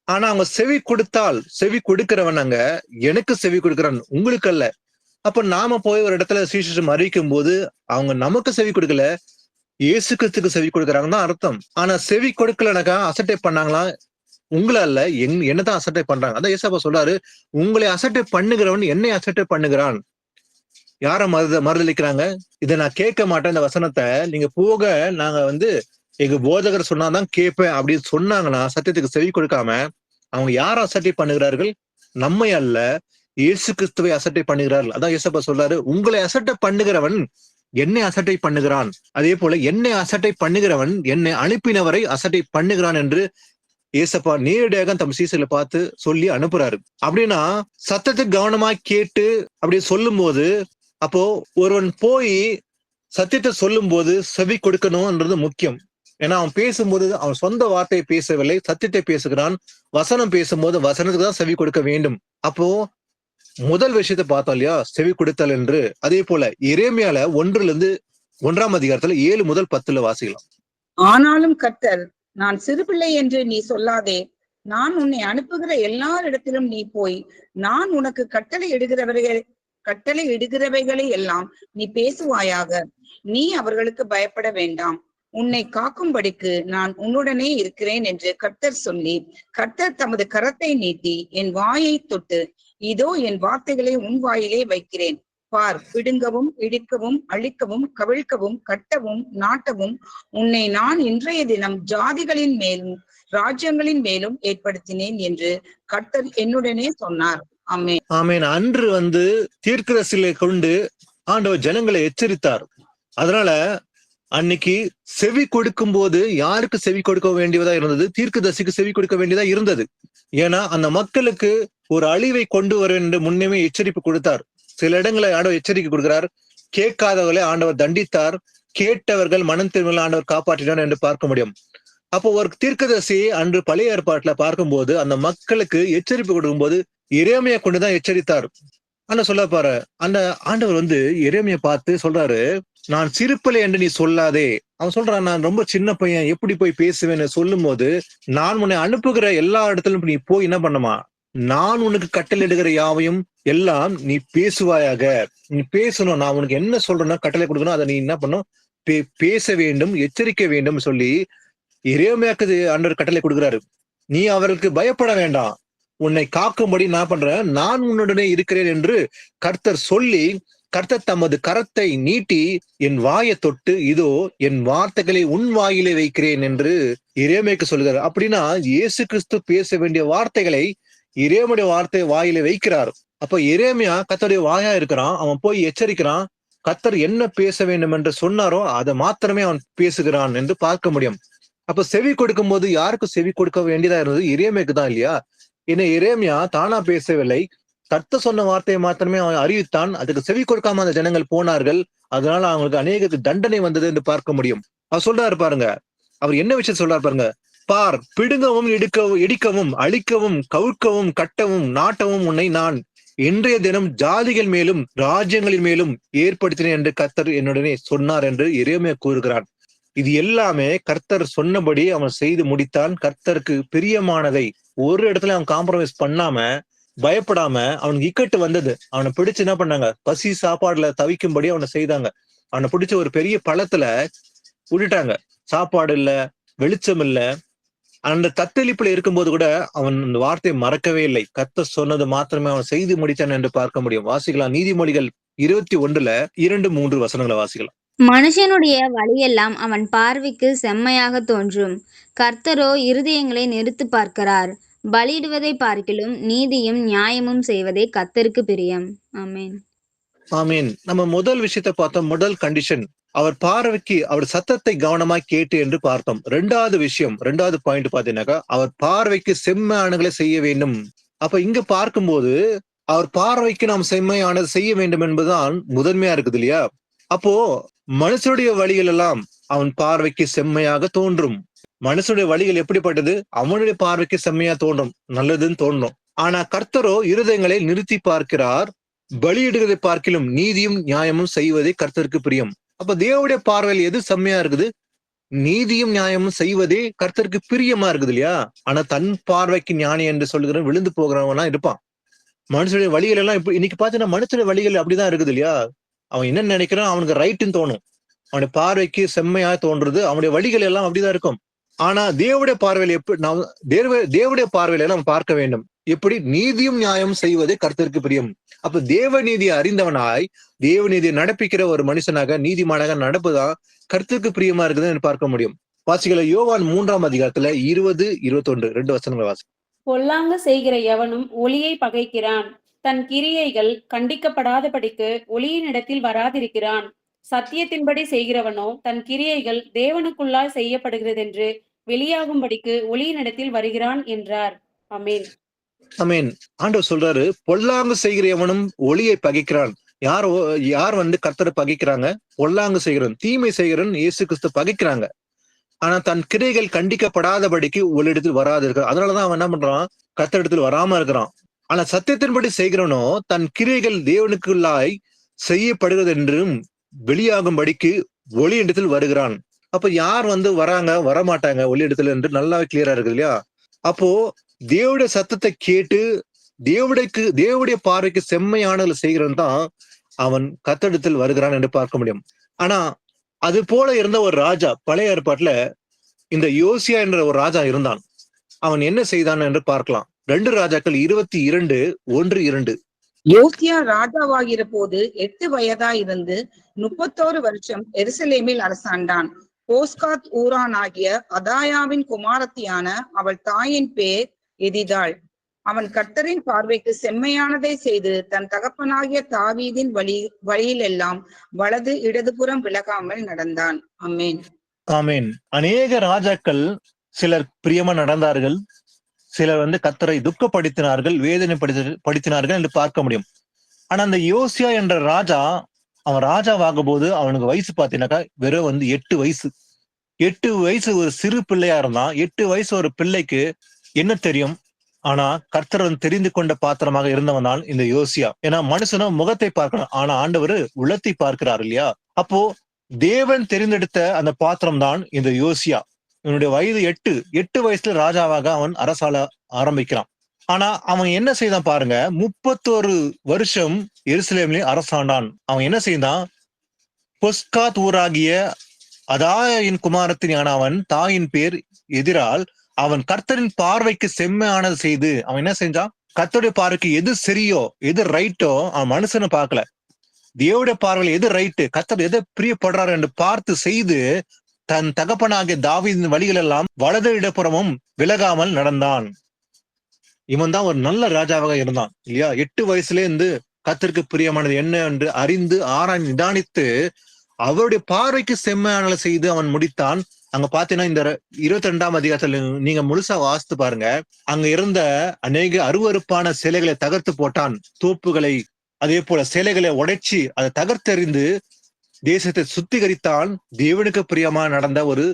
ஆனா அவங்க செவி கொடுத்தால், செவி கொடுக்கிறவன் அங்க எனக்கு செவி கொடுக்கிறான், உங்களுக்கு அல்ல. அப்ப நாம போய் ஒரு இடத்துல சீஷம் அறிவிக்கும் போது அவங்க நமக்கு செவி கொடுக்கல, இயேசு கிறிஸ்துக்கு செவி கொடுக்குறாங்க தான் அர்த்தம். ஆனா செவி கொடுக்கலனாக்கா அசட்டை பண்ணாங்களா? உங்களை அல்ல, என்னதான் அசட்டை பண்றாங்க. அதான் ஏசப்பா சொல்றாரு, உங்களை அசட்டை பண்ணுகிறவன் என்னை அசட்டை பண்ணுகிறான். யார மறுதளிக்கிறாங்க? இதை நான் கேட்க மாட்டேன். இந்த வசனத்தை நீங்க போக, நாங்க எங்க போதகர் சொன்னாதான் கேட்பேன் அப்படின்னு சொன்னாங்கன்னா, சத்தியத்துக்கு செவி கொடுக்காம அவங்க யார அசட்டை பண்ணுகிறார்கள்? நம்மை அல்ல, இயேசு கிறிஸ்துவை அசட்டை பண்ணுகிறார்கள். அதான் ஏசப்பா சொல்றாரு, உங்களை அசட்டை பண்ணுகிறவன் என்னை அசட்டை பண்ணுகிறான். அதே போல என்னை அசட்டை பண்ணுகிறவன் என்னை அனுப்பினவரை அசட்டை பண்ணுகிறான் என்று ஏசப்பா நேரடியாக தம் சீசர்களை பார்த்து சொல்லி அனுப்புறாரு. அப்படின்னா சத்தத்துக்கு கவனமா கேட்டு அப்படி சொல்லும் போது, அப்போ ஒருவன் போய் சத்தியத்தை சொல்லும் போது செவி கொடுக்கணும்ன்றது முக்கியம். ஏன்னா அவன் பேசும்போது அவன் சொந்த வார்த்தையை பேசவில்லை, சத்தியத்தை பேசுகிறான். வசனம் பேசும்போது வசனத்துக்கு தான் செவி கொடுக்க வேண்டும். அப்போ முதல் விஷயத்தை பார்த்தோம் இல்லையா, செவி கொடுத்தல் என்று. அதே போல எரேமியால 1-1ஆம் அதிகாரத்துல 7 முதல் 10 வாசிக்கலாம். ஆனாலும் கர்த்தர், நான் சிறுபிள்ளை என்று நீ சொல்லாதே. நான் உன்னை அனுப்புகிற எல்லாரிடத்திலும் நீ போய், நான் உனக்கு கட்டளை இடுகிறவைகளை எல்லாம் நீ பேசுவாயாக. நீ அவர்களுக்கு பயப்பட வேண்டாம். உன்னை காக்கும்படிக்கு நான் உன்னுடனே இருக்கிறேன் என்று கர்த்தர் சொல்லி, கர்த்தர் தமது கரத்தை நீட்டி என் வாயை தொட்டு, இதோ என் வார்த்தைகளை உன் வாயிலே வைக்கிறேன். பார், பிடுங்கவும் இடிக்கவும் அழிக்கவும் கவிழ்க்கவும் கட்டவும் நாட்டவும் உன்னை நான் இன்றைய தினம் ஜாதிகளின் மேலும் ராஜ்யங்களின் மேலும் ஏற்படுத்தினேன் என்று கர்த்தர் என்னுடனே சொன்னார். ஆமென். ஆமென். அன்று தீர்க்கதரிசிகளை கொண்டு ஆண்டவர் ஜனங்களை எச்சரித்தார். அதனால அன்னைக்கு செவி கொடுக்கும் போது யாருக்கு செவி கொடுக்க வேண்டியதா இருந்தது? தீர்க்கதரிசிக்கு செவி கொடுக்க வேண்டியதா இருந்தது. ஏன்னா அந்த மக்களுக்கு ஒரு அழிவை கொண்டு வர என்று முன்னமே எச்சரிப்பு கொடுத்தார். சில இடங்களை ஆண்டவர் எச்சரிக்கை கொடுக்கிறார். கேட்காதவர்களை ஆண்டவர் தண்டித்தார், கேட்டவர்கள் மனம் திரும்ப ஆண்டவர் காப்பாற்றினார் என்று பார்க்க முடியும். அப்போ ஒரு தீர்க்கதரிசி அன்று பழைய ஏற்பாட்டுல பார்க்கும்போது அந்த மக்களுக்கு எச்சரிப்பு கொடுக்கும்போது எரேமியா கொண்டுதான் எச்சரித்தார். ஆனா சொல்ல பாரு, அந்த ஆண்டவர் எரேமியா பார்த்து சொல்றாரு, நான் சிறுப்பிள்ளை என்று நீ சொல்லாதே. அவன் சொல்றான், நான் ரொம்ப சின்ன பையன், எப்படி போய் பேசுவேன்னு சொல்லும் போது, நான் உன்னை அனுப்புகிற எல்லா இடத்திலும் நீ போய் என்ன பண்ணுமா, நான் உனக்கு கட்டளையிடுகிற யாவையும் எல்லாம் நீ பேசுவாயாக. நீ பேசணும், நான் உனக்கு என்ன சொல்றேன்னா கட்டளை கொடுக்கணும், அதை நீ என்ன பண்ணும், பேச வேண்டும், எச்சரிக்க வேண்டும் சொல்லி எரேமியாக்கு ஆண்டவர் கட்டளை கொடுக்கிறாரு. நீ அவருக்கு பயப்பட வேண்டாம், உன்னை காக்கும்படி நான் பண்றேன், நான் உன்னுடனே இருக்கிறேன் என்று கர்த்தர் சொல்லி, கர்த்தர் தமது கரத்தை நீட்டி என் வாயை தொட்டு, இதோ என் வார்த்தைகளை உன் வாயிலே வைக்கிறேன் என்று எரேமியாக்கு சொல்கிறார். அப்படின்னா இயேசு கிறிஸ்து பேச வேண்டிய வார்த்தைகளை எரேமியா வார்த்தை வாயிலே வைக்கிறார். அப்ப எரேமியா கர்த்தருடைய வாயா இருக்கிறான். அவன் போய் எச்சரிக்கிறான். கர்த்தர் என்ன பேச வேண்டும் என்று சொன்னாரோ அதை மாத்திரமே அவன் பேசுகிறான் என்று பார்க்க முடியும். அப்ப செவி கொடுக்கும் போது யாருக்கு செவி கொடுக்க வேண்டியதா இருந்தது? எரேமியாக்கு தான் இல்லையா? ஏன்னா எரேமியா தானா பேசவில்லை, கர்த்தர் சொன்ன வார்த்தையை மாத்திரமே அவன் அறிவித்தான். அதுக்கு செவி கொடுக்காம அந்த ஜனங்கள் போனார்கள். அதனால அவங்களுக்கு அநேக தண்டனை வந்தது என்று பார்க்க முடியும். அவர் சொல்றாரு பாருங்க, அவர் என்ன விஷயம் சொல்றாரு பாருங்க, பார், பிடுங்கவும் இடிக்கவும் அழிக்கவும் கவிழ்க்கவும் கட்டவும் நாட்டவும் உன்னை நான் இன்றைய தினம் ஜாதிகள் மேலும் ராஜ்யங்களின் மேலும் ஏற்படுத்தினேன் என்று கர்த்தர் என்னுடனே சொன்னார் என்று எரேமியா கூறுகிறான். இது எல்லாமே கர்த்தர் சொன்னபடி அவன் செய்து முடித்தான். கர்த்தருக்கு பிரியமானதை ஒரு இடத்துல அவன் காம்ப்ரமைஸ் பண்ணாம பயப்படாம அவனுக்கு இக்கட்டு வந்தது. அவனை பிடிச்சு என்ன பண்ணாங்க, பசி சாப்பாடுல தவிக்கும்படி அவனை செய்தாங்க. அவனை பிடிச்ச ஒரு பெரிய பள்ளத்துல விட்டுட்டாங்க. சாப்பாடு இல்ல, வெளிச்சம் இல்ல. அந்த தத்தளிப்புல இருக்கும்போது கூட அவன் அந்த வார்த்தையை மறக்கவே இல்லை. கர்த்தர் சொன்னது மாத்திரமே அவன் செய்து முடித்தான் என்று பார்க்க முடியும். வாசிக்கலாம் நீதிமொழிகள் 21 2, 3 வசனங்களை வாசிக்கலாம். மனுஷனுடைய வழியெல்லாம் அவன் பார்வைக்கு செம்மையாக தோன்றும். கர்த்தரோ இருதயங்களை நிறுத்து பார்க்கிறார். பலியிடுவதை பார்க்கிலும் நீதியும் நியாயமும் செய்வதே கர்த்தருக்கு பிரியம். ஆமென். ஆமீன். நம்ம முதல் விஷயத்தை பார்த்தோம். முதல் கண்டிஷன், அவர் பார்வைக்கு அவர் சத்தத்தை கவனமாய் கேட்டு என்று பார்த்தோம். ரெண்டாவது பாயிண்ட் பாத்தீங்கன்னாக்கா, அவர் பார்வைக்கு செம்மையானங்களை செய்ய வேண்டும். அப்ப இங்க பார்க்கும்போது அவர் பார்வைக்கு நாம் செம்மையானது செய்ய வேண்டும் என்பதுதான் முதன்மையா இருக்குது இல்லையா? அப்போ மனுஷனுடைய வழிகள் எல்லாம் அவன் பார்வைக்கு செம்மையாக தோன்றும். மனுஷனுடைய வழிகள் எப்படிப்பட்டது? அவனுடைய பார்வைக்கு செம்மையா தோன்றும், நல்லதுன்னு தோன்றும். ஆனா கர்த்தரோ இருதயங்களை நிறுத்தி பார்க்கிறார். பலியிடுவதை பார்க்கிலும் நீதியும் நியாயமும் செய்வதே கர்த்தருக்கு பிரியம். அப்ப தேவனுடைய பார்வையில் எது செம்மையா இருக்குது? நீதியும் நியாயமும் செய்வதே கர்த்தருக்கு பிரியமா இருக்குது இல்லையா? ஆனா தன் பார்வைக்கு ஞானி என்று சொல்லுகிற விழுந்து போகிறவனா இருப்பான். மனுஷனுடைய வழிகள் எல்லாம் இப்ப இன்னைக்கு பாத்தீங்கன்னா மனுஷனுடைய வழிகள் அப்படிதான் இருக்குது இல்லையா? அவன் என்ன நினைக்கிறான், அவனுக்கு ரைட்டுன்னு தோணும். அவனுடைய பார்வைக்கு செம்மையா தோன்றது, அவனுடைய வழிகள் எல்லாம் அப்படிதான் இருக்கும். ஆனா தேவனுடைய பார்வையில் எப்படி நாம் தேவனுடைய பார்வையில எல்லாம் பார்க்க வேண்டும். எப்படி? நீதியும் நியாயம் செய்வதே கர்த்தருக்கு பிரியம். அப்ப தேவ நீதியை அறிந்தவனாய் தேவ நீதியை நடப்பிக்கிற ஒரு மனுஷனாக நீதிமானாக நடப்புதான் கர்த்தருக்கு பிரியமா இருக்குதுன்னு பார்க்க முடியும். வாசிக்கல யோவான் 3 அதிகாரத்துல 20, 21 2 வசனங்களை வாசி. பொல்லாங்கு செய்கிற எவனும் ஒளியை பகைக்கிறான், தன் கிரியைகள் கண்டிக்கப்படாதபடிக்கு ஒளியினிடத்தில் வராதிருக்கிறான். சத்தியத்தின்படி செய்கிறவனோ தன் கிரியைகள் தேவனுக்குள்ளாய் செய்யப்படுகிறதென்று வெளியாகும்படிக்கு ஒளியினிடத்தில் வருகிறான் என்றார். ஆமென். ஆமென். ஆண்டவர் சொல்றாரு, பொல்லாங்கு செய்கிற எவனும் ஒளியை பகைக்கிறான். யார் கர்த்தரை பகைக்கிறாங்க? பொல்லாங்கு செய்கிறவன், தீமை செய்கிறவன் இயேசு கிறிஸ்து பகைக்கிறாங்க. ஆனா தன் கிரைகள் கண்டிக்கப்படாதபடிக்கு ஒரு இடத்தில் வராது இருக்கிறான். அதனாலதான் அவன் என்ன பண்றான்? கர்த்தர் இடத்தில் வராம இருக்கிறான். ஆனா சத்தியத்தின்படி செய்கிறவனோ தன் கிரைகள் தேவனுக்குள்ளாய் செய்யப்படுகிறது என்றும் வெளியாகும்படிக்கு ஒளி இடத்தில் வருகிறான். அப்ப யார் வராங்க வரமாட்டாங்க ஒளி இடத்துல என்று நல்லாவே கிளியரா இருக்குது இல்லையா? அப்போ தேவனுடைய சத்தத்தை கேட்டு தேவனுடைய பார்வைக்கு செம்மையானது செய்கிறவன் தான் அவன் கர்த்தரிடத்தில் வருகிறான் என்று பார்க்க முடியும். ஆனா அது போல இருந்த ஒரு ராஜா, பழைய ஏற்பாட்டுல இந்த யோசியா என்ற ஒரு ராஜா இருந்தான். அவன் என்ன செய்தான் என்று பார்க்கலாம். 2 ராஜாக்கள் 22, 1, 2. யோசியா ராஜாவாகிற போது 8 வயதாயிருந்து 31 வருஷம் எருசலேமில் அரசாண்டான். போஸ்காத் ஊரானாகிய அதாயாவின் குமாரத்தியான அவள் தாயின் பேர் எதிதாள். அவன் கர்த்தரின் பார்வைக்கு செம்மையானதை செய்து தன் தகப்பனாகிய தாவீதின் வழியிலெல்லாம் வலது இடதுபுறம் விலகாமல் நடந்தான். ஆமென். ஆமென். அநேக ராஜாக்கள் சிலர் பிரியமா நடந்தார்கள், சிலர் கர்த்தரை துக்கப்படுத்தினார்கள், வேதனைப்படுத்தினார்கள் என்று பார்க்க முடியும். ஆனா அந்த யோசியா என்ற ராஜா, அவன் ராஜாவாகும் போது அவனுக்கு வயசு பார்த்தீங்கன்னாக்கா வெறும் 8 வயசு. 8 வயசு ஒரு சிறு பிள்ளையா இருந்தான். 8 வயசு ஒரு பிள்ளைக்கு என்ன தெரியும்? ஆனா கர்த்தர் தெரிந்து கொண்ட பாத்திரமாக இருந்தவன் தான் இந்த யோசியா. ஏன்னா மனுஷனும் முகத்தை பார்க்கணும், ஆனா ஆண்டவர் உள்ளத்தை பார்க்கிறார் இல்லையா? அப்போ தேவன் தெரிந்தெடுத்த அந்த பாத்திரம் தான் இந்த யோசியா. இவனுடைய வயது 8 வயசுல ராஜாவாக அவன் அரசாள ஆரம்பிக்கிறான். ஆனா அவன் என்ன செய்தான் பாருங்க, 31 வருஷம் எருசலேமிலே அரசாண்டான். அவன் என்ன செய்தான்? பொஸ்காத் ஊராகிய அதாயின் குமாரத்தின் அவன் தாயின் பேர் எதிரால் அவன் கர்த்தரின் பார்வைக்கு செம்மையானது செய்து அவன் என்ன செஞ்சான்? கர்த்தருடைய பார்வைக்கு எது சரியோ எது ரைட்டோ அவன் மனுஷனை பார்க்கல. தேவனுடைய பார்வையில் எது ரைட்டு, கர்த்தர் எதை பிரியப்படுறாரு என்று பார்த்து செய்து தன் தகப்பனாகிய தாவீதின் வழிகள் எல்லாம் வலது இடப்புறமும் விலகாமல் நடந்தான். இவன் தான் ஒரு நல்ல ராஜாவாக இருந்தான் இல்லையா? 8 வயசுல இருந்து கர்த்தருக்கு பிரியமானது என்ன என்று அறிந்து ஆராய்ந்து நிதானித்து அவருடைய பார்வைக்கு செம்மையானதை செய்து அவன் முடித்தான். அங்க பாத்தீங்கன்னா இந்த 22 அதிகாரத்துல நீங்க முழுசா வாசித்து பாருங்க. அங்க இருந்த அநேக அருவருப்பான சிலைகளை தகர்த்து போட்டான், தோப்புகளை அதே போல சிலைகளை உடைச்சி அதை தகர்த்தெறிந்து தேசத்தை சுத்திகரித்தான். தேவனுக்கு பிரியமா நடந்த ஒரு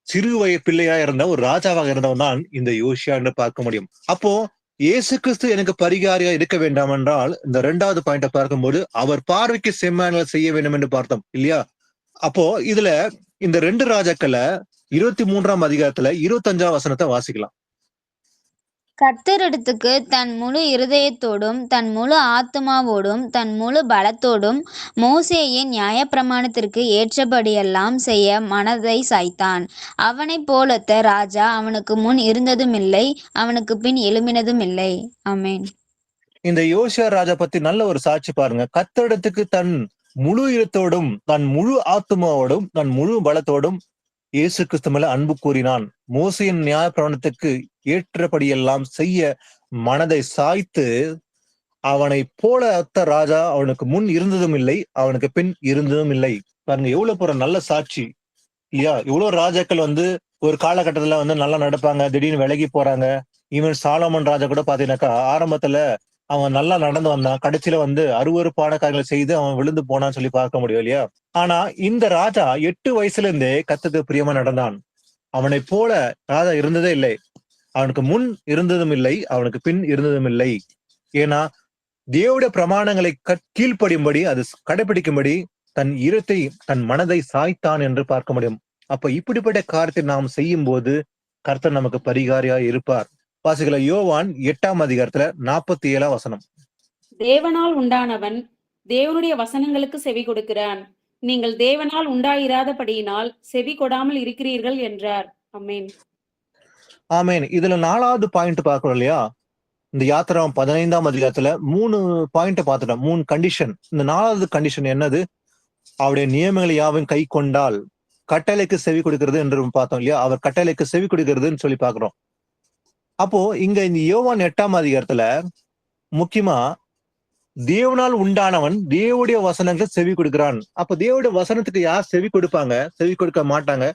சிறு பிள்ளையா இருந்த ஒரு ராஜாவாக இருந்தவன் தான் இந்த யோசியா என்று பார்க்க முடியும். அப்போ இயேசு கிறிஸ்து எனக்கு பரிகாரியா இருக்க வேண்டாம் என்றால் இந்த 2வது பாயிண்ட பார்க்கும்போது அவர் பார்வைக்கு செம்மையானதை செய்ய வேண்டும் என்று பார்த்தோம் இல்லையா? அப்போ இதுல இந்த 2 ராஜாக்களை 23 அதிகாரத்துல 25 வசனத்தை வாசிக்கலாம். கர்த்தரிடத்துக்கு தன் முழு இருதயத்தோடும் தன் முழு ஆத்துமாவோடும் தன் முழு பலத்தோடும் மோசேயின் நியாயப்பிரமாணத்திற்கு ஏற்றபடியெல்லாம் செய்ய மனதை சாய்த்தான். அவனைப் போலொத்த ராஜா அவனுக்கு முன் இருந்ததுமில்லை, அவனுக்கு பின் எழும்பினதுமில்லை. ஆமென். இந்த யோசியா ராஜா பத்தி நல்ல ஒரு சாட்சி பாருங்க. கர்த்தரிடத்துக்கு தன் முழு இருத்தோடும் தன் முழு ஆத்துமாவோடும் தன் முழு பலத்தோடும் இயேசு கிறிஸ்து மேல அன்பு கூறினான். மோசேயின் நியாயப்பிரமாணத்துக்கு ஏற்றபடியெல்லாம் செய்ய மனதை சாய்த்து அவனை போல அத்த ராஜா அவனுக்கு முன் இருந்ததும் இல்லை, அவனுக்கு பின் இருந்ததும் இல்லை. பாருங்க எவ்வளவு போற நல்ல சாட்சி இல்லையா? இவ்வளவு ராஜாக்கள் ஒரு காலகட்டத்துல நல்லா நடப்பாங்க, திடீர்னு விலகி போறாங்க. ஈவன் சாலமன் ராஜா கூட பாத்தீங்கன்னாக்கா ஆரம்பத்துல அவன் நல்லா நடந்து வந்தான், கடைசியில அருவருப்பான காரியங்களை செய்து அவன் விழுந்து போனான்னு சொல்லி பார்க்க முடியும் இல்லையா? ஆனா இந்த ராஜா 8 வயசுல இருந்தே கர்த்தருக்கு பிரியமா நடந்தான். அவனை போல ராஜா இருந்ததே இல்லை. அவனுக்கு முன் இருந்ததும் இல்லை, அவனுக்கு பின் இருந்ததும் இல்லை. ஏன்னா தேவனுடைய பிரமாணங்களை கீழ்ப்படியும்படி அது கடைபிடிக்கும்படி தன் இருத்தை தன் மனதை சாய்த்தான் என்று பார்க்க முடியும். அப்ப இப்படிப்பட்ட காரியத்தை நாம் செய்யும் போது கர்த்தர் நமக்கு பரிகாரியா இருப்பார். வாசிக்கல யோவான் 8ஆம் அதிகாரத்துல 47ஆம் வசனம். தேவனால் உண்டானவன் தேவனுடைய வசனங்களுக்கு செவி கொடுக்கிறான். நீங்கள் தேவனால் உண்டாயிராதபடியினால் செவி கொடாமல் இருக்கிறீர்கள் என்றார். ஆமென். ஆமேன். இதுல 4வது பாயிண்ட் பார்க்கிறோம் இல்லையா? இந்த யாத்திராம் 15ஆம் அதிகாரத்துல 3 பாயிண்ட் பார்த்துட்டோம், 3 கண்டிஷன். இந்த 4வது கண்டிஷன் என்னது? அவருடைய நியமங்களை யாவும் கை கொண்டால் கட்டளைக்கு செவி கொடுக்கிறது என்று பார்த்தோம் இல்லையா? அவர் கட்டளைக்கு செவி கொடுக்கிறதுன்னு சொல்லி பாக்குறோம். அப்போ இங்க இந்த யோவான் 8ஆம் அதிகாரத்துல முக்கியமா தேவனால் உண்டானவன் தேவனுடைய வசனங்கள் செவி கொடுக்கிறான். அப்ப தேவனுடைய வசனத்துக்கு யார் செவி கொடுப்பாங்க? செவி கொடுக்க மாட்டாங்க.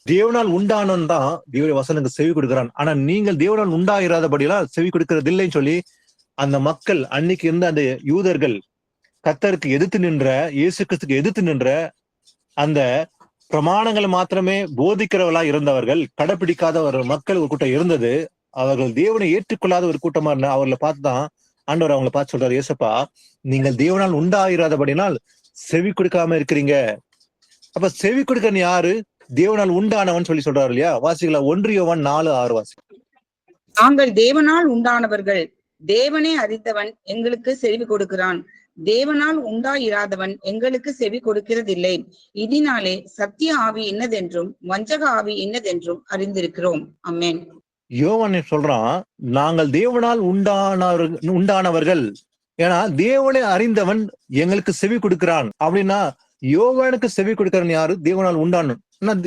தேவனால் உண்டானவன் தான் தேவனுடைய வசனங்களுக்கு செவி கொடுக்கிறான். ஆனா நீங்கள் தேவனால் உண்டாயிராதபடியெல்லாம் செவி கொடுக்கிறது இல்லைன்னு சொல்லி அந்த மக்கள் அன்னைக்கு இருந்த அந்த யூதர்கள் கர்த்தருக்கு எதிர்த்து நின்ற, இயேசு கிறிஸ்துக்கு எதிர்த்து நின்ற அந்த பிரமாணங்களை மாத்திரமே போதிக்கிறவர்களா இருந்தவர்கள், கடைபிடிக்காத ஒரு மக்கள் ஒரு கூட்டம் இருந்தது. அவர்கள் தேவனை ஏற்றுக்கொள்ளாத ஒரு கூட்டமா இருந்த அவர்களை பார்த்துதான் ஆண்டவர் அவங்களை பார்த்து சொல்றாரு, ஏசப்பா நீங்கள் தேவனால் உண்டாயிராதபடினால் செவி கொடுக்காம இருக்கிறீங்க. அப்ப செவி கொடுக்கன்னு யாரு? தேவனால் உண்டானவன் சொல்லி சொல்றாரு இல்லையா? வாசிகளா 1 யோவான் 4:6 வாசி. நாங்கள் தேவனால் உண்டானவர்கள், தேவனே அறிந்தவன் எங்களுக்கு செவி கொடுக்கிறான், தேவனால் உண்டாயிராதவன் எங்களுக்கு செவி கொடுக்கிறதில்லை. இதனாலே சத்திய ஆவி என்னதென்றும் வஞ்சக ஆவி என்னதென்றும் அறிந்திருக்கிறோம். ஆமென். யோவான் சொல்றான், நாங்கள் தேவனால் உண்டானவர்கள், ஏன்னா தேவனை அறிந்தவன் எங்களுக்கு செவி கொடுக்கிறான். அப்படின்னா யோவானுக்கு செவி கொடுக்கிறவன் யாரு? தேவனால் உண்டானவன்.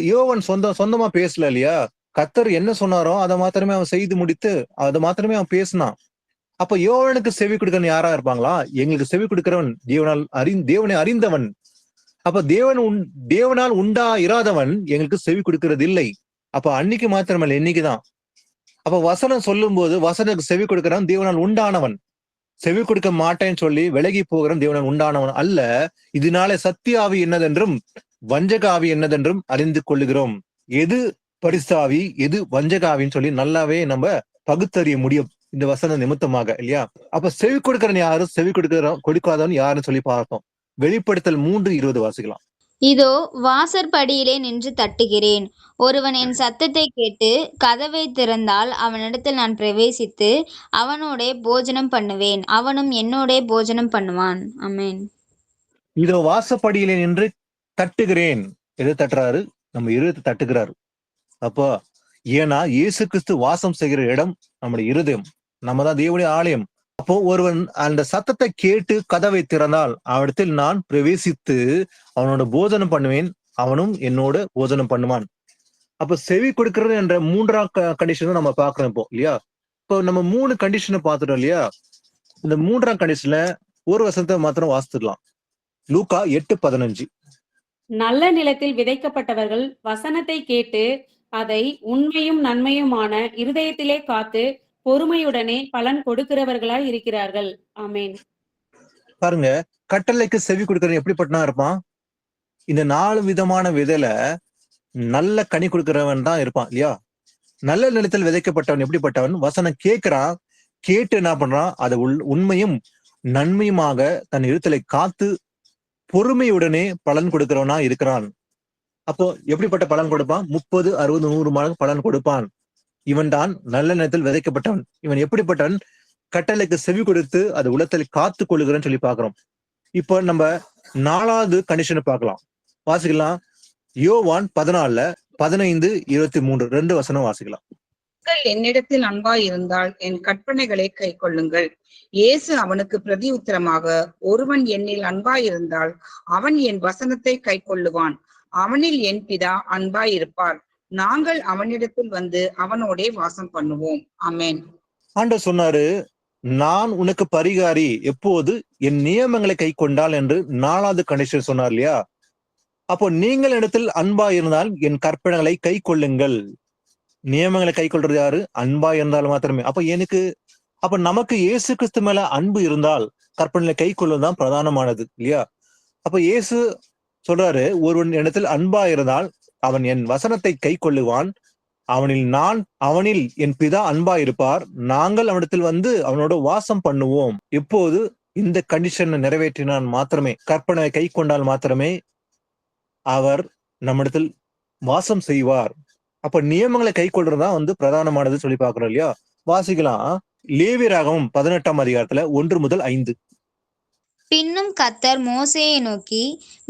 யோவான் சொந்தமா பேசல இல்லையா? கர்த்தர் என்ன சொன்னாரோ அதை மாத்திரமே அவன் செய்து முடித்து அதை மாத்திரமே அவன் பேசினான். அப்ப யோவானுக்கு செவி கொடுக்கிறவன் யாரா இருப்பாங்களா? எங்களுக்கு செவி கொடுக்கிறவன் தேவனை அறிந்தவன். அப்ப தேவனால் இராதவன் எங்களுக்கு செவி கொடுக்கிறது இல்லை. அப்ப அன்னைக்கு மாத்திரமல்ல, இன்னைக்குதான். அப்ப வசனம் சொல்லும் போது வசனத்துக்கு செவி கொடுக்கிறவன் தேவனால் உண்டானவன். செவி கொடுக்க மாட்டேன்னு சொல்லி விலகி போகிறவன் தேவனால் உண்டானவன் அல்ல. இதனால சத்திய ஆவி என்னதென்றும் வஞ்சக ஆவி என்னதென்றும் அறிந்து கொள்ளுகிறோம். எது பரிசுத்த ஆவி, எது வஞ்சக ஆவின்னு சொல்லி நல்லாவே நம்ம பகுத்தறிய முடியும் இந்த வசன நிமித்தமாக இல்லையா? அப்ப செவி கொடுக்கிறவன் யாரு, செவி கொடுக்காதவன் யாருன்னு சொல்லி பார்த்தோம். வெளிப்படுத்தல் 3:20 வாசிக்கலாம். இதோ வாசற்படியிலே நின்று தட்டுகிறேன். ஒருவன் என் சத்தத்தை கேட்டு கதவை திறந்தால் அவனிடத்தில் நான் பிரவேசித்து அவனோடே போஜனம் பண்ணுவேன், அவனும் என்னோடே போஜனம் பண்ணுவான். ஆமென். இதோ வாசப்படியிலே நின்று தட்டுகிறேன். எது தட்டுறாரு? நம்ம இருதயத்தை தட்டுகிறாரு. அப்போ ஏன்னா இயேசு கிறிஸ்து வாசம் செய்கிற இடம் நம்முடைய இருதயம், நம்ம தான் தேவனுடைய ஆலயம். அப்போ ஒருவன் அந்த சத்தத்தை கேட்டு கதவை திறந்தால் அவனிடத்தில் நான் பிரவேசித்து அவனோட போஜனம் பண்ணுவேன், அவனும் என்னோட போஜனம் பண்ணுவான். அப்ப செவி கொடுக்கிறது என்ற 3ஆம் கண்டிஷன் நம்ம பாக்குறோம் இப்போ இல்லையா? இப்போ நம்ம 3 கண்டிஷனை பார்த்துட்டோம் இல்லையா? இந்த 3ஆம் கண்டிஷன்ல ஒரு வசனத்தை மாத்திரம் வாசித்துடலாம். லூக்கா 8:15. நல்ல நிலத்தில் விதைக்கப்பட்டவர்கள் வசனத்தை கேட்டு அதை உண்மையும் நன்மையுமான இருதயத்திலே காத்து பொறுமையுடனே பலன் கொடுக்கிறவர்களாய் இருக்கிறார்கள். ஆமென். பாருங்க, கட்டளைக்கு செவி கொடுக்கிறவன் எப்படிப்பட்டனா இருப்பான்? இந்த 4 விதமான விதையில நல்ல கனி கொடுக்கிறவன் தான் இருப்பான் இல்லையா? நல்ல நிலத்தில் விதைக்கப்பட்டவன் எப்படிப்பட்டவன்? வசனம் கேட்கிறான், கேட்டு என்ன பண்றான்? அதை உண்மையும் நன்மையுமாக தன் இருத்தலை காத்து பொறுமையுடனே பலன் கொடுக்கிறவனா இருக்கிறான். அப்போ எப்படிப்பட்ட பலன் கொடுப்பான்? 30, 60, 100 மடங்கு பலன் கொடுப்பான். இவன் தான் நல்ல நேரத்தில் விதைக்கப்பட்டவன். இவன் எப்படிப்பட்டவன்? கட்டளைக்கு செவி கொடுத்து அது உள்ளத்தில் காத்து கொள்ளுகிறன்னு சொல்லி பாக்குறோம். இப்போ நம்ம 4வது கண்டிஷனை பார்க்கலாம். வாசிக்கலாம். யோவான் 14:15-23 2 வசனம் வாசிக்கலாம். நீங்கள் என்னிடத்தில் அன்பாய் இருந்தால் என் கற்பனைகளை கை கொள்ளுங்கள். இயேசு அவனுக்கு பிரதி உத்தரமாக, ஒருவன் என்னில் அன்பாய் இருந்தால் அவன் என் வசனத்தை கை கொள்ளுவான். அவனில் என் பிதா அன்பாய் இருப்பார். நாங்கள் அவனிடத்தில் வந்து அவனோடே வாசம் பண்ணுவோம். ஆமென். ஆண்டவர் சொன்னாரு, நான் உனக்கு பரிகாரி எப்போது என் நியமங்களை கை கொண்டால் என்று 4வது கண்டிஷன் சொன்னார் இல்லையா? அப்போ நீங்கள் இடத்தில் அன்பா இருந்தால் என் கற்பனைகளை கை கொள்ளுங்கள். நியமங்களை கை கொள்றது யாரு? அன்பா இருந்தால் மாத்திரமே. அப்ப நமக்கு இயேசு கிறிஸ்து மேல அன்பு இருந்தால் கற்பனைகளை கை கொள்வதுதான் பிரதானமானது இல்லையா? அப்ப இயேசு சொல்றாரு, ஒருவன் இடத்தில் அன்பா இருந்தால் அவன் என் வசனத்தை கை கொள்ளுவான். அவனில் என் பிதா அன்பா இருப்பார். நாங்கள் அவனிடத்தில் வந்து அவனோட வாசம் பண்ணுவோம். இப்போது இந்த கண்டிஷனை நிறைவேற்றினால் மாத்திரமே, கற்பனை கை கொண்டால் மாத்திரமே அவர் நம்மிடத்தில் வாசம் செய்வார். அப்ப நியமங்களை கை கொள்றதுதான் பிரதானமானது சொல்லி பாக்குறோம் இல்லையா? வாசிக்கலாம். லேவியராகமம் 18ஆம் அதிகாரத்துல 1 முதல் 5. பின்னும் கர்த்தர் மோசேயை நோக்கி,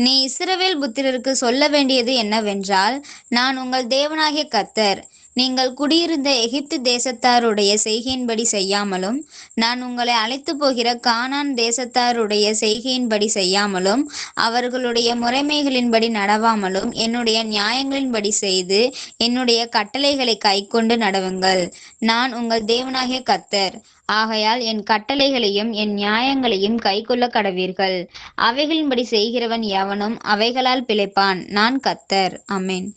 நீ இஸ்ரவேல் புத்திரருக்கு சொல்ல வேண்டியது என்னவென்றால், நான் உங்கள் தேவனாகிய கர்த்தர். நீங்கள் குடியிருந்த எகிப்து தேசத்தாருடைய செய்கையின்படி செய்யாமலும், நான் உங்களை அழைத்து போகிற கானான் தேசத்தாருடைய செய்கையின்படி செய்யாமலும், அவர்களுடைய முறைமைகளின்படி நடவாமலும், என்னுடைய நியாயங்களின்படி செய்து என்னுடைய கட்டளைகளை கைக்கொண்டு நடவுங்கள். நான் உங்கள் தேவனாகிய கர்த்தர். ஆகையால் என் கட்டளைகளையும் என் நியாயங்களையும் கைக்கொள்ள கடவீர்கள். அவைகளின்படி செய்கிறவன் எவனும் அவைகளால் பிழைப்பான். நான் கர்த்தர். ஆமென்.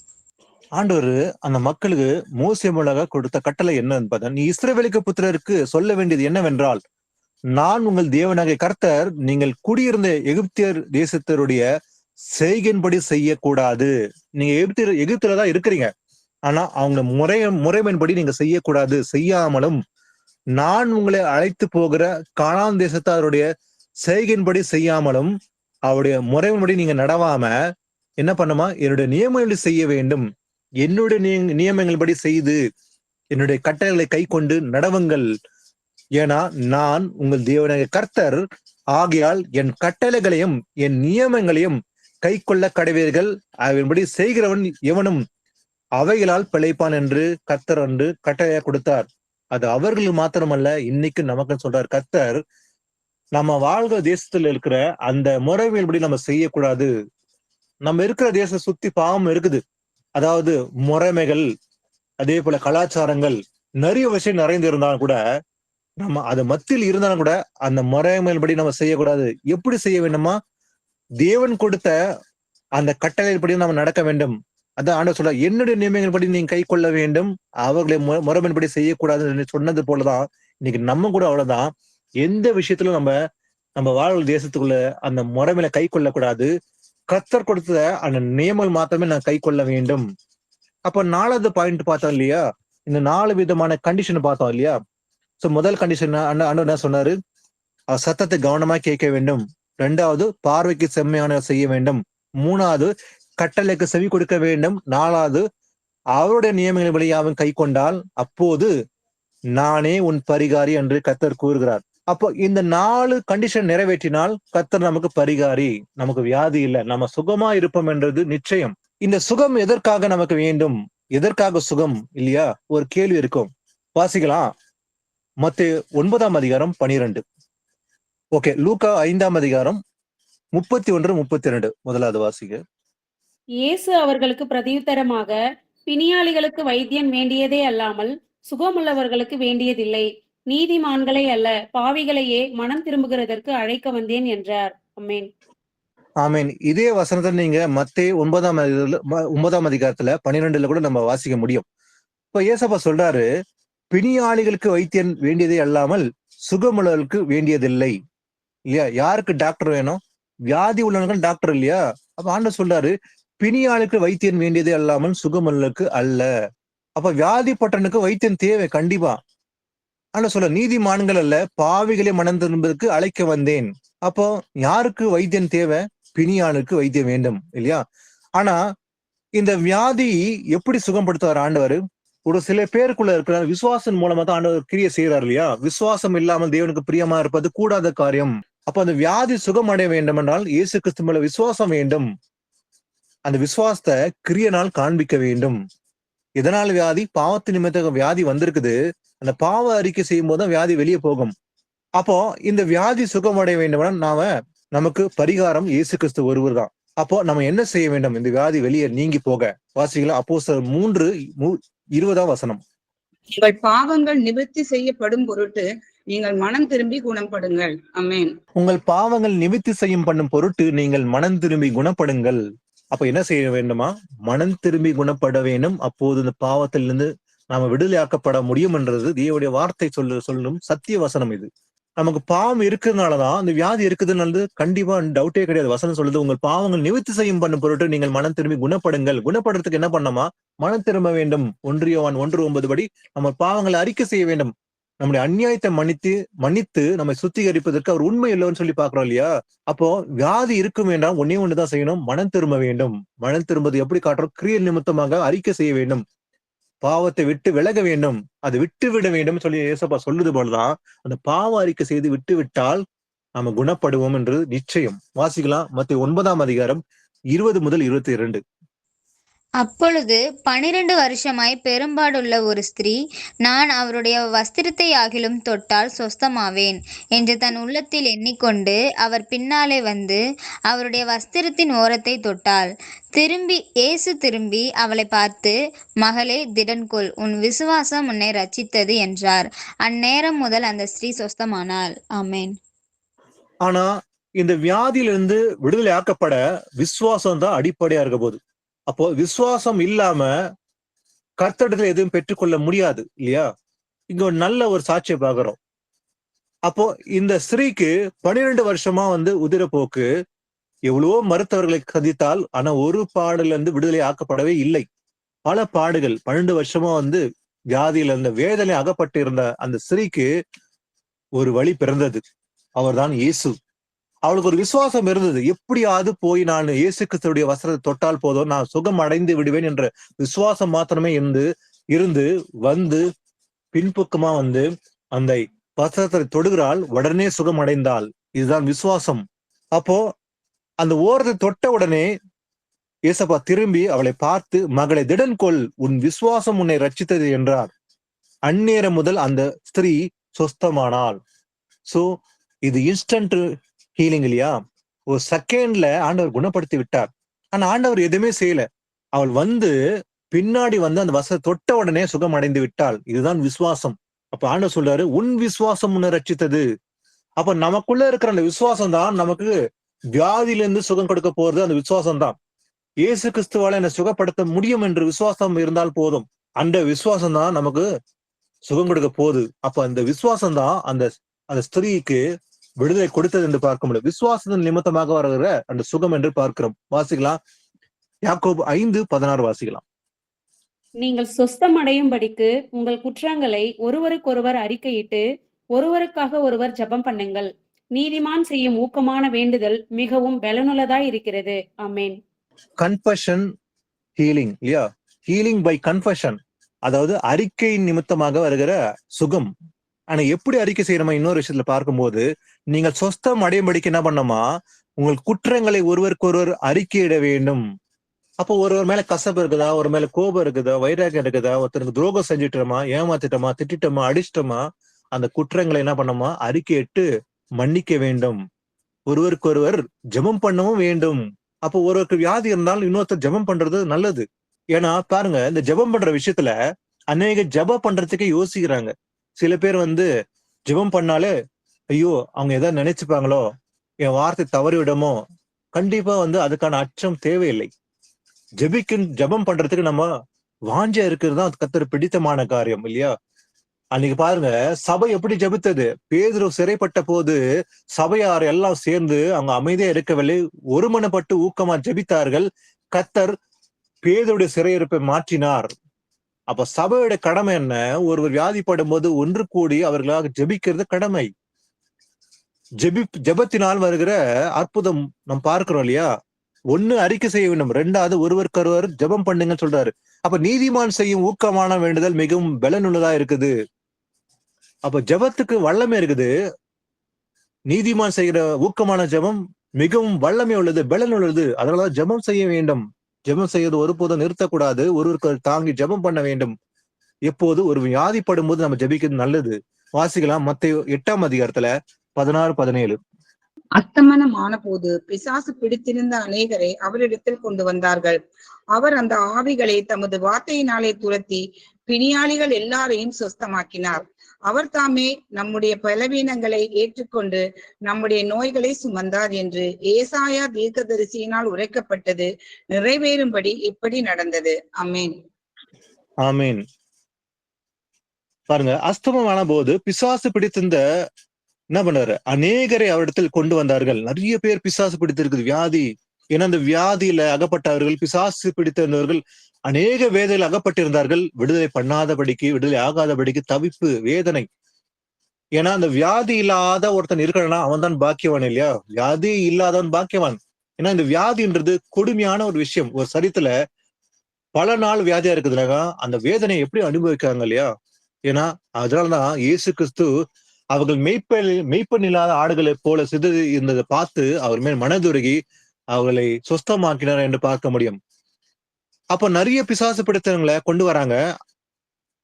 ஆண்டவர் அந்த மக்களுக்கு மோசே மூலமாக கொடுத்த கட்டளை என்ன என்பதை, நீ இஸ்ரவேலுக்கு புத்திரருக்கு சொல்ல வேண்டியது என்னவென்றால், நான் உங்கள் தேவனாகிய கர்த்தர். நீங்கள் குடியிருந்த எகிப்தியர் தேசத்தருடைய செய்கையின்படி செய்யக்கூடாது. நீங்க எகிப்துலதான் இருக்கிறீங்க, ஆனா அவங்க முறைமையின்படி நீங்க செய்யக்கூடாது. செய்யாமலும் நான் உங்களை அழைத்து போகிற கானான் தேசத்தாருடைய செய்கையின்படி செய்யாமலும், அவருடைய முறைமைப்படி நீங்க நடவாம என்ன பண்ணுமா, என்னுடைய நியமங்களை செய்ய வேண்டும். என்னுடைய நியமங்கள்படி செய்து என்னுடைய கட்டளைகளை கை கொண்டு நடவுங்கள். ஏன்னா நான் உங்கள் தேவனாகிய கர்த்தர். ஆகையால் என் கட்டளைகளையும் என் நியமங்களையும் கை கொள்ள கடவீர்கள். அதன்படி செய்கிறவன் எவனும் அவைகளால் பிழைப்பான் என்று கர்த்தர் என்று கட்டளையா கொடுத்தார். அது அவர்களுக்கு மாத்திரமல்ல, இன்னைக்கு நமக்கு சொல்றார் கர்த்தர். நம்ம வாழ்கிற தேசத்துல இருக்கிற அந்த முறைமையின்படி நம்ம செய்யக்கூடாது. நம்ம இருக்கிற தேசம் சுத்தி பாவம் இருக்குது. அதாவது முறைமைகள், அதே போல கலாச்சாரங்கள், நிறைய விஷயம் நிறைந்து இருந்தாலும் கூட, நம்ம அது மத்தியில் இருந்தாலும் கூட அந்த முறைமையின்படி நம்ம செய்யக்கூடாது. எப்படி செய்ய வேண்டுமா? தேவன் கொடுத்த அந்த கட்டளைப்படி நம்ம நடக்க வேண்டும். அதான் ஆண்டவர் சொல்ல, என்னுடைய நியமங்கள் படி நீங்க கை கொள்ள வேண்டும், அவர்களை முறைமையின்படி செய்யக்கூடாதுன்னு சொன்னது போலதான் இன்னைக்கு நம்ம கூட அவ்வளவுதான். எந்த விஷயத்திலும் நம்ம வாழ்ற தேசத்துக்குள்ள அந்த முறைமையில கை கொள்ளக்கூடாது. கர்த்தர் கொடுத்த அந்த நியமங்கள் மாத்திரமே நான் கை கொள்ள வேண்டும். அப்ப 4வது பாயிண்ட் பார்த்தோம் இல்லையா? இந்த 4 விதமான கண்டிஷன் பார்த்தோம் இல்லையா? சோ முதல் கண்டிஷன் ஆண்டவர் என்ன சொன்னாரு? சத்தத்தை கவனமா கேட்க வேண்டும். 2வது பார்வைக்கு செம்மையான செய்ய வேண்டும். 3வது கட்டளைக்கு செவி கொடுக்க வேண்டும். 4வது அவருடைய நியமங்களின்படி அவன் கை கொண்டால் அப்போது நானே உன் பரிகாரி என்று கர்த்தர் கூறுகிறார். அப்போ இந்த 4 கண்டிஷன் நிறைவேற்றினால் கர்த்தர் நமக்கு பரிகாரி. நமக்கு வியாதி இல்லை, நம்ம சுகமா இருப்போம் என்றது நிச்சயம். இந்த சுகம் எதற்காக நமக்கு வேண்டும்? எதற்காக சுகம் இல்லையா? ஒரு கேள்வி இருக்கும். வாசிக்கலாம். மத்தேயு 9ஆம் அதிகாரம் 12. ஓகே, லூக்கா 5ஆம் அதிகாரம் 31-32 முதலாவது வாசிங்க. இயேசு அவர்களுக்கு பிரதியுத்தரமாக, பிணியாளிகளுக்கு வைத்தியன் வேண்டியதே அல்லாமல் சுகமுள்ளவர்களுக்கு வேண்டியதில்லை. நீதிமான்களை அல்ல, பாவிகளையே மனம் திரும்புகிறதற்கு அழைக்க வந்தேன் என்றார். ஆமென். ஆமீன். இதே வசனத்தை நீங்க மத்தேயு 9ஆம் அதிகாரத்துல 12 கூட நம்ம வாசிக்க முடியும். இப்ப ஏசப்பா சொல்றாரு, பிணியாளிகளுக்கு வைத்தியன் வேண்டியதே அல்லாமல் சுகமுள்ளவர்களுக்கு வேண்டியதில்லை இல்லையா? யாருக்கு டாக்டர் வேணும்? வியாதி உள்ளவர்கள் டாக்டர் இல்லையா? அப்ப ஆண்டவர் சொல்றாரு, பிணியாளுக்கு வைத்தியன் வேண்டியதே அல்லாமல் சுகமுள்ளவர்களுக்கு அல்ல. அப்ப வியாதிப்பட்டனுக்கு வைத்தியன் தேவை கண்டிப்பா. ஆனா சொல்ல, நீதிமான்கள் அல்ல, பாவிகளை மனம் திரும்புவதற்கு அழைக்க வந்தேன். அப்போ யாருக்கு வைத்தியன் தேவை? பிணியாளுக்கு வைத்தியம் வேண்டும் இல்லையா? ஆனா இந்த வியாதி எப்படி சுகப்படுத்துவார் ஆண்டவர்? ஒரு சில பேருக்குள்ள இருக்கிற விசுவாசம் மூலமா தான் ஆண்டவர் கிரியை செய்யறாரு இல்லையா? விசுவாசம் இல்லாமல் தேவனுக்கு பிரியமா இருப்பது கூடாத காரியம். அப்ப அந்த வியாதி சுகமடைய வேண்டும் என்றால் இயேசு கிறிஸ்து மேல விசுவாசம் வேண்டும். அந்த விசுவாசத்தை கிரியனால் காண்பிக்க வேண்டும். இதனால் வியாதி பாவத்து நிமித்த வியாதி வந்திருக்குது. அந்த பாவ அறிக்கை செய்யும் போது வியாதி வெளியே போகும். அப்போ இந்த வியாதி சுகமடைய வேண்டும் நமக்கு பரிகாரம் இயேசு கிறிஸ்து ஒருவர் தான். அப்போ நம்ம என்ன செய்ய வேண்டும்? இந்த வியாதி வெளியே நீங்கி போக. வாசிக்கலாம் அப்போஸ்தலர் 3:20 உங்கள் பாவங்கள் நிவர்த்தி செய்யப்படும் பொருட்டு நீங்கள் மனம் திரும்பி குணப்படுங்கள். ஆமென். உங்கள் பாவங்கள் நிவர்த்தி செய்யும் பண்ணும் பொருட்டு நீங்கள் மனம் திரும்பி குணப்படுங்கள். அப்ப என்ன செய்ய வேண்டுமா? மனம் திரும்பி குணப்பட வேண்டும். அப்போது இந்த பாவத்திலிருந்து நாம விடுதலையாக்கப்பட முடியும் என்றது தேவனுடைய வார்த்தை சொல்லும் சத்திய வசனம். இது நமக்கு பாவம் இருக்கிறதுனாலதான் அந்த வியாதி இருக்குதுன்னு கண்டிப்பா டவுட்டே கிடையாது. வசனம் சொல்லுது, உங்கள் பாவங்கள் நிவர்த்தி செய்யும் பண்ணும் பொருட்டு நீங்கள் மனம் திரும்பி குணப்படுங்கள். குணப்படுறதுக்கு என்ன பண்ணணுமா? மனம் திரும்ப வேண்டும். 1 யோவான் 1:9 படி நம்ம பாவங்களை அறிக்கை செய்ய வேண்டும். நம்முடைய அநியாயத்தை மன்னித்து நம்மை சுத்திகரிப்பதற்கு அவர் உண்மை இல்லைன்னு சொல்லி பாக்குறோம் இல்லையா? அப்போ வியாதி இருக்கும் என்றால் ஒண்ணுதான் செய்யணும், மனம் திரும்ப வேண்டும். மனம் திரும்பது எப்படி காட்டுறோம்? கிரியை நிமித்தமாக அறிக்கை செய்ய வேண்டும். பாவத்தை விட்டு விலக வேண்டும், அது விட்டு விட வேண்டும் சொல்லி ஏசப்பா சொல்லுது போலதான் அந்த பாவ அறிக்கை செய்து விட்டு விட்டால் நாம குணப்படுவோம் என்று நிச்சயம். வாசிக்கலாம் மத்தேயு 9:20-22. அப்பொழுது 12 வருஷமாய் பெரும்பாடுள்ள ஒரு ஸ்திரீ, நான் அவருடைய வஸ்திரத்தை ஆகிலும் தொட்டால் சொஸ்தமாவேன் என்று தன் உள்ளத்தில் எண்ணிக்கொண்டு அவர் பின்னாலே வந்து அவருடைய வஸ்திரத்தின் ஓரத்தை தொட்டாள். இயேசு திரும்பி அவளை பார்த்து, மகளே, திடன்கொள், உன் விசுவாசம் உன்னை ரட்சித்தது என்றார். அந்நேரம் முதல் அந்த ஸ்திரீ சொஸ்தமானாள். ஆமென். ஆனா இந்த வியாதியிலிருந்து விடுதலை ஆக்கப்பட விசுவாசம் தான் அடிப்படையா இருக்க போகுது. அப்போ விசுவாசம் இல்லாம கர்த்தரிடத்துல எதுவும் பெற்றுக்கொள்ள முடியாது இல்லையா? இங்க ஒரு நல்ல ஒரு சாட்சியை பாக்குறோம். அப்போ இந்த ஸ்திரீக்கு 12 வருஷமா உதிரப்போக்கு, எவ்வளவோ மருத்துவர்களை சந்தித்தால் ஆனா ஒரு பாடுல இருந்து விடுதலை ஆக்கப்படவே இல்லை. பல பாடுகள் 12 வருஷமா வியாதியில இருந்த வேதனை அகப்பட்டு இருந்த அந்த ஸ்திரீக்கு ஒரு வழி பிறந்தது. அவர்தான் இயேசு. அவளுக்கு ஒரு விசுவாசம் இருந்தது. எப்படியாவது போய் நான் இயேசு கிறிஸ்துவுடைய வஸ்திரத்தை தொட்டால் போதும், நான் சுகம் அடைந்து விடுவேன் என்ற விசுவாசம் மாத்திரமே இருந்து பின்பக்கமா அந்த வஸ்திரத்தை தொடுகிறாள். உடனே சுகம் அடைந்தாள். இதுதான் விசுவாசம். அப்போ அந்த ஓரத்தை தொட்ட உடனே ஏசப்பா திரும்பி அவளை பார்த்து, மகளை திடன்கொள், உன் விசுவாசம் உன்னை ரட்சித்தது என்றார். அந்நேரம் முதல் அந்த ஸ்திரீ சொஸ்தமானாள். சோ இது இன்ஸ்டன்ட் ஹீலிங் இல்லையா? ஒரு செகண்ட்ல ஆண்டவர் குணப்படுத்தி விட்டார். ஆனா ஆண்டவர் எதுவுமே செய்யல. அவள் பின்னாடி அந்த வசத்தை தொட்ட உடனே சுகம் அடைந்து விட்டாள். இதுதான் விசுவாசம். அப்ப ஆண்டவர் சொல்றாரு, உன் விசுவாசம் உன்னை ரட்சித்தது. அப்ப நமக்குள்ள இருக்கிற அந்த விசுவாசம் தான் நமக்கு வியாதியிலிருந்து சுகம் கொடுக்க போறது. அந்த விசுவாசம் தான். இயேசு கிறிஸ்துவால என்னை சுகப்படுத்த முடியும் என்று விசுவாசம் இருந்தால் போதும். அந்த விசுவாசம் தான் நமக்கு சுகம் கொடுக்க போகுது. அப்ப அந்த விசுவாசம் தான் அந்த ஸ்திரீக்கு விடுதலை கொடுத்தது என்று பார்க்க முடியும். விசுவாசத்தின் நிமித்தமாக வருகிற அந்த சுகம் என்று பார்க்கிறோம். வாசிக்கலாம் யாக்கோபு 5:16 வாசிக்கலாம். நீங்கள் சொஸ்தமடையும்படிக்கு உங்கள் குற்றங்களை ஒருவருக்கொருவர் அறிக்கையிட்டு ஒருவருக்காக ஒருவர் ஜெபம் பண்ணுங்கள். நீதிமான் செய்யும் ஊக்கமான வேண்டுதல் மிகவும் பலனுள்ளதாய் இருக்கிறது. ஆமென். கன்ஃபஷன் ஹீலிங் இல்லையா? ஹீலிங் பை கன்ஃபஷன், அதாவது அறிக்கையின் நிமித்தமாக வருகிற சுகம். ஆனா எப்படி அறிக்கை செய்யணுமா? இன்னொரு விஷயத்துல பார்க்கும்போது, நீங்கள் சொஸ்தம் அடையும்படிக்கு என்ன பண்ணணுமா? உங்கள் குற்றங்களை ஒருவருக்கு ஒருவர் அறிக்கையிட வேண்டும். அப்போ ஒருவர் மேல கசப்பு இருக்குதா, ஒரு மேல கோபம் இருக்குதா, வைராகியம் இருக்குதா, ஒருத்தருக்கு துரோகம் செஞ்சுட்டோமா, ஏமாத்திட்டோமா, திட்டமா, அடிச்சிட்டோமா, அந்த குற்றங்களை என்ன பண்ணோமா? அறிக்கையிட்டு மன்னிக்க வேண்டும். ஒருவருக்கு ஒருவர் ஜெபம் பண்ணவும் வேண்டும். அப்போ ஒருவருக்கு வியாதி இருந்தாலும் இன்னொருத்தர் ஜெபம் பண்றது நல்லது. ஏன்னா பாருங்க, இந்த ஜெபம் பண்ற விஷயத்துல அநேக ஜெபம் பண்றதுக்கே யோசிக்கிறாங்க. சில பேர் ஜெபம் பண்ணாலே, ஐயோ அவங்க ஏதாவது நினைச்சுப்பாங்களோ, என் வார்த்தை தவறி விடமோ. கண்டிப்பா அதுக்கான அச்சம் தேவையில்லை. ஜெபம் பண்றதுக்கு நம்ம வாஞ்ச இருக்கிறது தான் கர்த்தருக்கு பிடித்தமான காரியம் இல்லையா? அன்னைக்கு பாருங்க, சபை எப்படி ஜெபித்தது. பேதுரு சிறைப்பட்ட போது சபையார் எல்லாம் சேர்ந்து அவங்க அமைதியா இருக்கவில்லை, ஒருமனப்பட்டு ஊக்கமா ஜெபித்தார்கள். கர்த்தர் பேதுருடைய சிறையிருப்பை மாற்றினார். அப்ப சபையோட கடமை என்ன? ஒருவர் வியாதிப்படும் போது ஒன்று கூடி அவர்களாக ஜெபிக்கிறது கடமை. ஜெபத்தினால் வருகிற அற்புதம் நாம் பார்க்கிறோம் இல்லையா? ஒண்ணு அறிக்கை செய்ய வேண்டும், ரெண்டாவது ஒருவருக்கொருவர் ஜெபம் பண்ணுங்கன்னு சொல்றாரு. அப்ப நீதிமான் செய்யும் ஊக்கமான வேண்டுதல் மிகவும் பலனுள்ளதா இருக்குது. அப்ப ஜெபத்துக்கு வல்லமை இருக்குது. நீதிமான் செய்கிற ஊக்கமான ஜெபம் மிகவும் வல்லமை உள்ளது, பலன் உள்ளது. அதனாலதான் ஜெபம் செய்ய வேண்டும். ஜெபம் செய்வது ஒருபோதும் நிறுத்தக்கூடாது. ஒருவருக்கு தாங்கி ஜெபம் பண்ண வேண்டும். எப்போது ஒரு வியாதிப்படும் போது நம்ம ஜெபிக்கிறது நல்லது. வாசிக்கலாம் மத்தேயு 8ஆம் அதிகாரத்துல 16, 17. அஸ்தமனம் ஆனபோது பிசாசு பிடித்திருந்த அநேகரை அவரிடத்தில் கொண்டு வந்தார்கள். அவர் அந்த ஆவிகளை தமது வார்த்தையினாலே துரத்தி பிணியாளிகள் எல்லாரையும் சொஸ்தமாக்கினார். அவர் தாமே நம்முடைய பலவீனங்களை ஏற்றுக்கொண்டு நம்முடைய நோய்களை சுமந்தார் என்று ஏசாயா தீர்க்கதரிசியினால் உரைக்கப்பட்டது நிறைவேறும்படி இப்படி நடந்தது. ஆமென். ஆமீன். பாருங்க, அஸ்தமமான போது பிசாசு பிடித்திருந்த என்ன பண்ணாரு, அநேகரை அவரிடத்தில் கொண்டு வந்தார்கள். நிறைய பேர் பிசாசு பிடித்திருக்குது, வியாதி. ஏன்னா அந்த வியாதியில அகப்பட்டவர்கள், பிசாசு பிடித்திருந்தவர்கள் அநேக வேதையில் அகப்பட்டிருந்தார்கள். விடுதலை பண்ணாதபடிக்கு, விடுதலை ஆகாதபடிக்கு தவிப்பு, வேதனை. ஏன்னா அந்த வியாதி இல்லாத ஒருத்தன் இருக்கிறான்னா அவன் தான் பாக்கியவான் இல்லையா? வியாதி இல்லாதவன் பாக்கியவான். ஏன்னா இந்த வியாதின்றது கொடுமையான ஒரு விஷயம். ஒரு சரீரத்துல பல நாள் வியாதியா இருக்குதுனாக்கா அந்த வேதனையை எப்படி அனுபவிக்காங்க இல்லையா? ஏன்னா அதனாலதான் இயேசு கிறிஸ்து அவர்கள் மெய்ப்பெண் இல்லாத ஆடுகளை போல சிதறி இருந்ததை பார்த்து அவர் மேல் மனதுருகி அவர்களை சொஸ்தமாக்கினார் என்று பார்க்க முடியும். அப்போ நிறைய பிசாசு பிடித்தவங்களை கொண்டு வராங்க.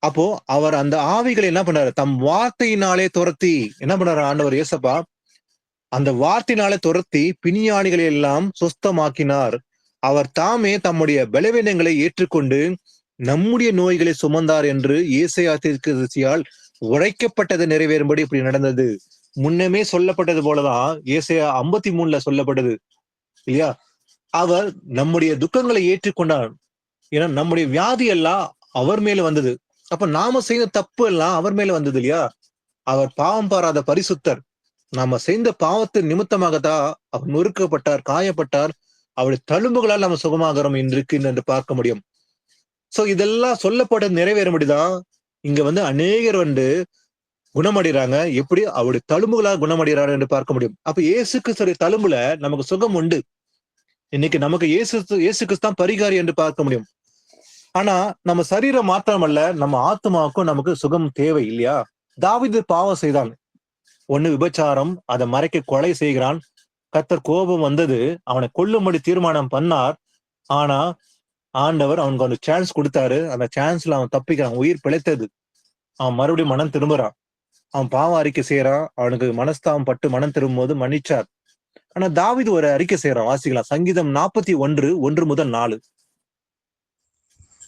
அப்போ அவர் அந்த ஆவிகளை என்ன பண்ணாரு, தம் வார்த்தையினாலே துரத்தி என்ன பண்ணாரு ஆண்டவர் இயேசப்பா, அந்த வார்த்தையினாலே துரத்தி பிணியாளிகளை எல்லாம் சொஸ்தமாக்கினார். அவர் தாமே தம்முடைய பலவீனங்களை ஏற்றுக்கொண்டு நம்முடைய நோய்களை சுமந்தார் என்று ஏசாயா தீர்க்கதரிசியால் உரைக்கப்பட்டது நிறைவேறும்படி இப்படி நடந்தது. முன்னமே சொல்லப்பட்டது போலதான் ஏசாயா 53 சொல்லப்பட்டது இல்லையா? அவர் நம்முடைய துக்கங்களை ஏற்றுக்கொண்டார். ஏன்னா நம்முடைய வியாதி எல்லாம் அவர் மேல வந்தது. அப்ப நாம செய்த தப்பு எல்லாம் அவர் மேல வந்தது இல்லையா? அவர் பாவம் பாராத பரிசுத்தர். நாம செய்த பாவத்தின் நிமித்தமாகத்தான் அவர் நொறுக்கப்பட்டார், காயப்பட்டார். அவருடைய தழும்புகளால் நம்ம சுகமாகிறோம் என்று பார்க்க முடியும். சோ இதெல்லாம் சொல்லப்பட்ட நிறைவேறும்படிதான் இங்க அநேகர் குணமடைறாங்க. எப்படி அவருடைய தழும்புகளால் குணமடைகிறார் என்று பார்க்க முடியும். அப்ப இயேசு கிறிஸ்துடைய தழும்புல நமக்கு சுகம் உண்டு. இன்னைக்கு நமக்கு இயேசு கிறிஸ்து தான் பரிகாரி என்று பார்க்க முடியும். ஆனா நம்ம சரீரம் மாத்திரமல்ல, நம்ம ஆத்மாவுக்கும் நமக்கு சுகம் தேவை இல்லையா? தாவீது பாவம் செய்தான். ஒண்ணு விபச்சாரம், அதை மறைக்க கொலை செய்கிறான். கர்த்தர் கோபம் வந்தது, அவனை கொல்லும்படி தீர்மானம் பண்ணார். ஆனா ஆண்டவர் அவனுக்கு ஒரு சான்ஸ் கொடுத்தாரு. அந்த சான்ஸ்ல அவன் தப்பிக்கிறான், உயிர் பிழைத்தது. அவன் மறுபடியும் மனம் திரும்புறான். அவன் பாவம் அறிக்கை செய்யறான். அவனுக்கு மனஸ்தாபம் பட்டு மனம் திரும்பும் போது மன்னிச்சார். ஆனா தாவீது ஒரு அறிக்கை செய்யறான். வாசிக்கலாம் சங்கீதம் 41, 1 முதல் 4.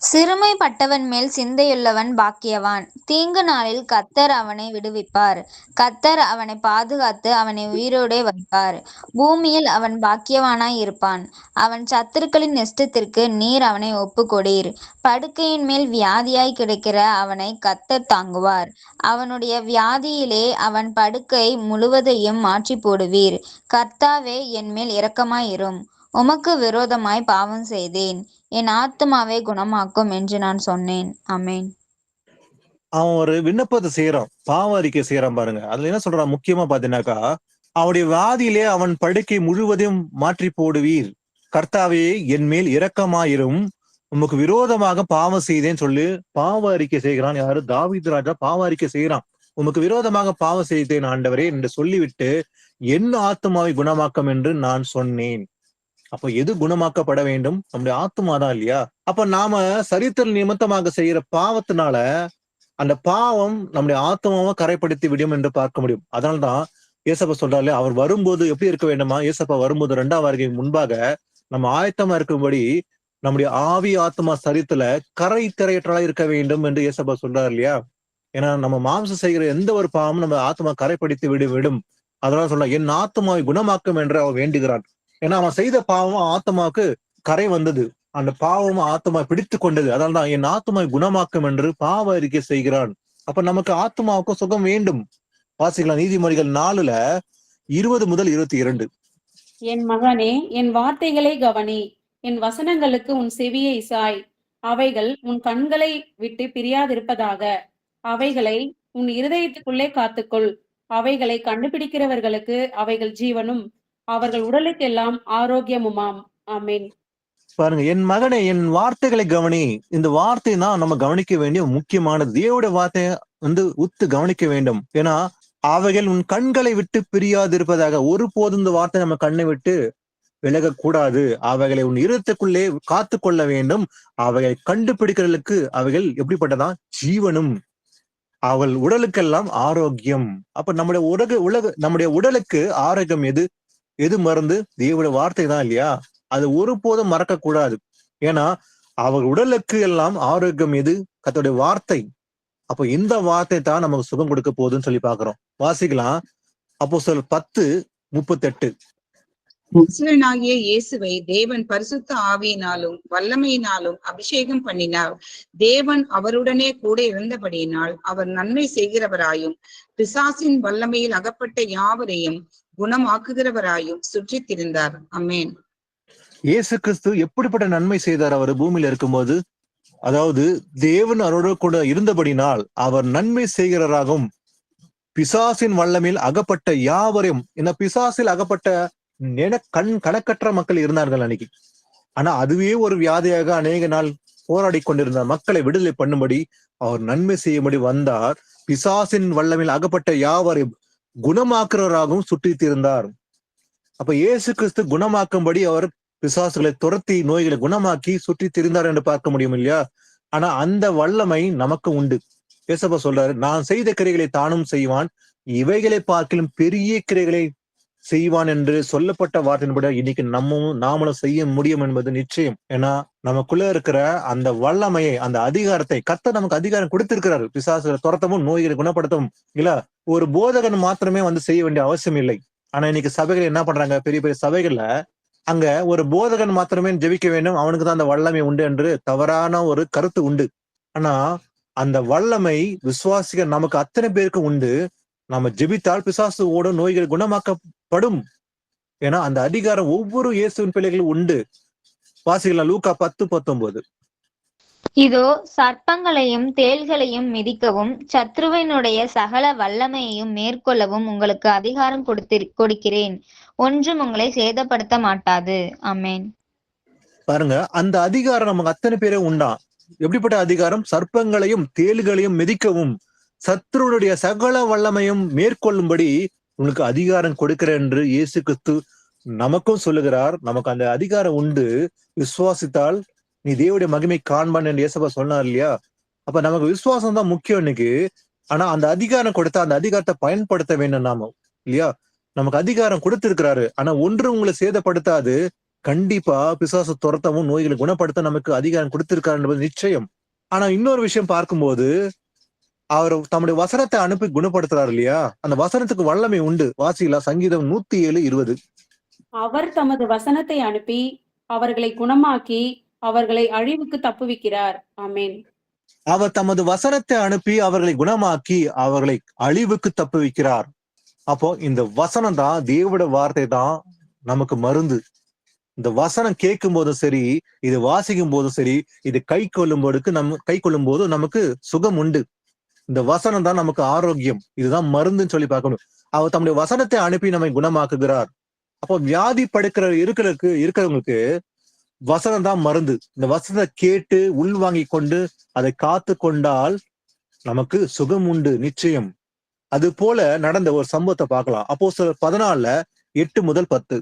சிறுமைப்பட்டவன் மேல் சிந்தையுள்ளவன் பாக்கியவான். தீங்கு நாளில் கர்த்தர் அவனை விடுவிப்பார். கர்த்தர் அவனை பாதுகாத்து அவனை உயிரோடே வைப்பார். பூமியில் அவன் பாக்கியவானாய் இருப்பான். அவன் சத்துருக்களின் இஷ்டத்திற்கு நீர் அவனை ஒப்புக்கொடீர். படுக்கையின் மேல் வியாதியாய் கிடக்கிற அவனை கர்த்தர் தாங்குவார். அவனுடைய வியாதியிலே அவன் படுக்கை முழுவதையும் மாற்றி போடுவீர். கர்த்தாவே, என் மேல் இரக்கமாயிரும். உமக்கு விரோதமாய் பாவம் செய்தேன். என் ஆத்துமாவை குணமாக்கும் என்று நான் சொன்னேன். ஆமென். அவன் ஒரு விண்ணப்பத்தை செய்யறான், பாவ அறிக்கை செய்யறான். பாருங்க, அதுல என்ன சொல்றான் முக்கியமா பாத்தீங்கன்னாக்கா, அவனுடைய வியாதியிலே அவன் படுக்கை முழுவதையும் மாற்றி போடுவீர். கர்த்தாவே, என் மேல் இரக்கமாயிரும். உமக்கு விரோதமாக பாவம் செய்தேன்னு சொல்லி பாவ அறிக்கை செய்கிறான். யாரு? தாவீது ராஜா பாவ அறிக்கை செய்யறான். உமக்கு விரோதமாக பாவம் செய்தேன் ஆண்டவரே என்று சொல்லிவிட்டு என் ஆத்துமாவை குணமாக்கம் என்று நான் சொன்னேன். அப்ப எது குணமாக்கப்பட வேண்டும்? நம்முடைய ஆத்மாதான் இல்லையா? அப்ப நாம சரீரத்தில் நிமித்தமாக செய்யற பாவத்தினால அந்த பாவம் நம்முடைய ஆத்மாவை கரைப்படுத்தி விடும் என்று பார்க்க முடியும். அதனால்தான் ஏசப்பா சொல்றாரு, அவர் வரும்போது எப்படி இருக்க வேண்டுமா? ஏசப்பா வரும்போது 2ஆம் வருகைக்கு முன்பாக நம்ம ஆயத்தமா இருக்கும்படி நம்முடைய ஆவி ஆத்மா சரீரத்துல கரையற்றலா இருக்க வேண்டும் என்று ஏசப்பா சொல்றாரு இல்லையா? ஏன்னா நம்ம மாம்சம் செய்கிற எந்த ஒரு பாவமும் நம்ம ஆத்மா கரைப்படுத்தி விடும். அதனால சொல்ல, என் ஆத்மாவை குணமாக்கும் என்று அவர் வேண்டுகிறான். ஏன்னா அவன் செய்த பாவம் ஆத்மாவுக்கு கரை வந்தது, அந்த பாவம் ஆத்மா பிடித்து கொண்டது. அதனால்தான் என் ஆத்மாவை குணமாக்கும் என்று பாவ அறிக்கை செய்கிறான். அப்ப நமக்கு ஆத்மாவுக்கும் சுகம் வேண்டும். வாசிக்கலாம் நீதிமொழிகள் 4, 20 முதல் 22. என் மகனே, என் வார்த்தைகளை கவனி. என் வசனங்களுக்கு உன் செவியை சாய். அவைகள் உன் கண்களை விட்டு பிரியாதிருப்பதாக. அவைகளை உன் இருதயத்துக்குள்ளே காத்துக்கொள். அவைகளை கண்டுபிடிக்கிறவர்களுக்கு அவைகள் ஜீவனும் அவர்கள் உடலுக்கெல்லாம் ஆரோக்கியமுமாம். ஆமென். பாருங்க, என் மகனே என் வார்த்தைகளை கவனி. இந்த வார்த்தை தான் நம்ம கவனிக்க வேண்டிய முக்கியமானது. தேவனுடைய வார்த்தையை உத்து கவனிக்க வேண்டும். ஏன்னா அவைகள் உன் கண்களை விட்டு பிரியாதிருப்பதாக. ஒருபோதும் இந்த வார்த்தை நம்ம கண்ணை விட்டு விலகக்கூடாது. அவைகளை உன் இருதயத்துக்குள்ளே காத்து கொள்ள வேண்டும். அவைகளை கண்டுபிடிக்கிறதுக்கு அவைகள் எப்படிப்பட்டதா? ஜீவனும் அவள் உடலுக்கெல்லாம் ஆரோக்கியம். அப்ப நம்முடைய உடலுக்கு ஆரோக்கியம் எது மருந்து? தேவனுடைய வார்த்தை தான் இல்லையா? அது ஒருபோதும் மறக்க கூடாது. ஏன்னா அவள் உடலுக்கு எல்லாம் ஆரோக்கியம் எது? கர்த்தருடைய வார்த்தை. அப்போ இந்த வார்த்தை தான் நமக்கு சுகம் கொடுக்க போகுதுன்னு சொல்லி பாக்குறோம். வாசிக்கலாம். அப்போஸ்தலர் 10:38. நசரேயனாகிய இயேசுவை தேவன் பரிசுத்த ஆவியினாலும் வல்லமையினாலும் அபிஷேகம் பண்ணினார். தேவன் அவருடனே கூட இருந்தபடியினால் அவர் நன்மை செய்கிறவராயும் பிசாசின் வல்லமையில் அகப்பட்ட யாவரையும் குணமாக்குகிறவராயும் சுற்றித் திரிந்தார். ஆமென். இயேசு கிறிஸ்து எப்படிப்பட்ட நன்மை செய்தார் அவர் பூமியில இருக்கும்போது? அதாவது தேவன் அவரோடு கூட இருந்தபடினால் அவர் நன்மை செய்கிறவராகவும் பிசாசின் வல்லமையில் அகப்பட்ட யாவரையும், இந்த பிசாசில் அகப்பட்ட கணக்கற்ற மக்கள் இருந்தார்கள் அன்னைக்கு. ஆனா அதுவே ஒரு வியாதியாக அநேக நாள் போராடி கொண்டிருந்த மக்களை விடுதலை பண்ணும்படி அவர் நன்மை செய்யும்படி வந்தார். பிசாசின் வல்லமையில் அகப்பட்ட யாவரையும் குணமாக்குறவராகவும் சுற்றித் இருந்தார். அப்ப இயேசு கிறிஸ்து குணமாக்கும்படி அவர் பிசாசுகளை துரத்தி நோய்களை குணமாக்கி சுற்றி திரிந்தார் என்று பார்க்க முடியும் இல்லையா? ஆனா அந்த வல்லமை நமக்கு உண்டு. இயேசப்பா சொல்றாரு, நான் செய்த கிரைகளை தானும் செய்வான், இவைகளை பார்க்கிலும் பெரிய கிரைகளை செய்வான் என்று சொல்லப்பட்ட வார்த்தையின்படி இன்னைக்கு நாமளும் செய்ய முடியும் என்பது நிச்சயம். ஏன்னா நமக்குள்ள இருக்கிற அந்த வல்லமையை, அந்த அதிகாரத்தை கர்த்தர் நமக்கு அதிகாரம் கொடுத்திருக்கிறாரு. பிசாசுகளை துரத்தவும் நோய்களை குணப்படுத்தவும் இல்ல. ஒரு போதகன் மாத்திரமே செய்ய வேண்டிய அவசியம் இல்லை. ஆனா இன்னைக்கு சபைகள் என்ன பண்றாங்க? பெரிய பெரிய சபைகள்ல அங்க ஒரு போதகன் மாத்திரமே ஜெபிக்க வேண்டும், அவனுக்கு தான் அந்த வல்லமை உண்டு என்று தவறான ஒரு கருத்து உண்டு. ஆனா அந்த வல்லமை விசுவாசிகள் நமக்கு அத்தனை பேருக்கு உண்டு. நம்ம ஜெபித்தால் பிசாசு ஓடும், நோய்கள் குணமாக்கப்படும். ஏன்னா அந்த அதிகாரம் ஒவ்வொரு இயேசுவின் பிள்ளைகளும் உண்டு. வாசிக்கலாம் லூக்கா 10:19. இதோ சர்ப்பங்களையும் தேள்களையும் மிதிக்கவும் சத்ருவினுடைய சகல வல்லமையையும் மேற்கொள்ளவும் உங்களுக்கு அதிகாரம் கொடுக்கிறேன். ஒன்றும் உங்களை சேதப்படுத்த மாட்டாது. ஆமென். பாருங்க, அந்த அதிகாரம் நமக்கு அத்தனை பேரே உண்டா. எப்படிப்பட்ட அதிகாரம்? சர்ப்பங்களையும் தேள்களையும் மிதிக்கவும் சத்ருனுடைய சகல வல்லமையும் மேற்கொள்ளும்படி உங்களுக்கு அதிகாரம் கொடுக்கிறேன் என்று இயேசு கிறிஸ்து நமக்கும் சொல்லுகிறார். நமக்கு அந்த அதிகாரம் உண்டு. விசுவாசித்தால் நீ தேவனுடைய மகிமை காண்பான் என்று இயேசுப்பா சொன்னார் இல்லையா? அப்ப நமக்கு விசுவாசம் தான் முக்கியம் இன்னைக்கு. ஆனா அந்த அதிகாரம் கொடுத்தா அந்த அதிகாரத்தை பயன்படுத்த வேண்டும் நாம இல்லையா? நமக்கு அதிகாரம் கொடுத்திருக்கிறாரு. ஆனா ஒன்று உங்களை சேதப்படுத்தாது. கண்டிப்பா பிசாசு துரத்தவும் நோய்களை குணப்படுத்த நமக்கு அதிகாரம் கொடுத்திருக்காரு என்பது நிச்சயம். ஆனா இன்னொரு விஷயம் பார்க்கும்போது, அவர் தம்முடைய வசனத்தை அனுப்பி குணப்படுத்துறாரு இல்லையா? அந்த வசனத்துக்கு வல்லமை உண்டு. வாசிக்கலாம் சங்கீதம் 107:20. அவர் தமது வசனத்தை அனுப்பி அவர்களை குணமாக்கி அவர்களை அழிவுக்கு தப்புவிக்கிறார். ஆமென். அவர் தமது வசனத்தை அனுப்பி அவர்களை குணமாக்கி அவர்களை அழிவுக்கு தப்புவிக்கிறார். அப்போ இந்த வசனம் தான், தேவனுடைய வார்த்தை தான் நமக்கு மருந்து. இந்த வசனம் கேட்கும் போதும் சரி, இது வாசிக்கும் போதும் சரி, இது கை கொள்ளும் போது நமக்கு சுகம் உண்டு. இந்த வசனம் தான் நமக்கு ஆரோக்கியம். இதுதான் மருந்துன்னு சொல்லி பார்க்கணும். அவர் தம்முடைய வசனத்தை அனுப்பி நம்மை குணமாக்குகிறார். அப்போ வியாதி இருக்கிறவங்களுக்கு வசனம் தான் மருந்து. இந்த வசனத்தை கேட்டு உள்வாங்கி கொண்டு அதை காத்து கொண்டால் நமக்கு சுகம் உண்டு நிச்சயம். அது போல நடந்த ஒரு சம்பவத்தை பார்க்கலாம். அப்போஸ்தலர் 14:8-10.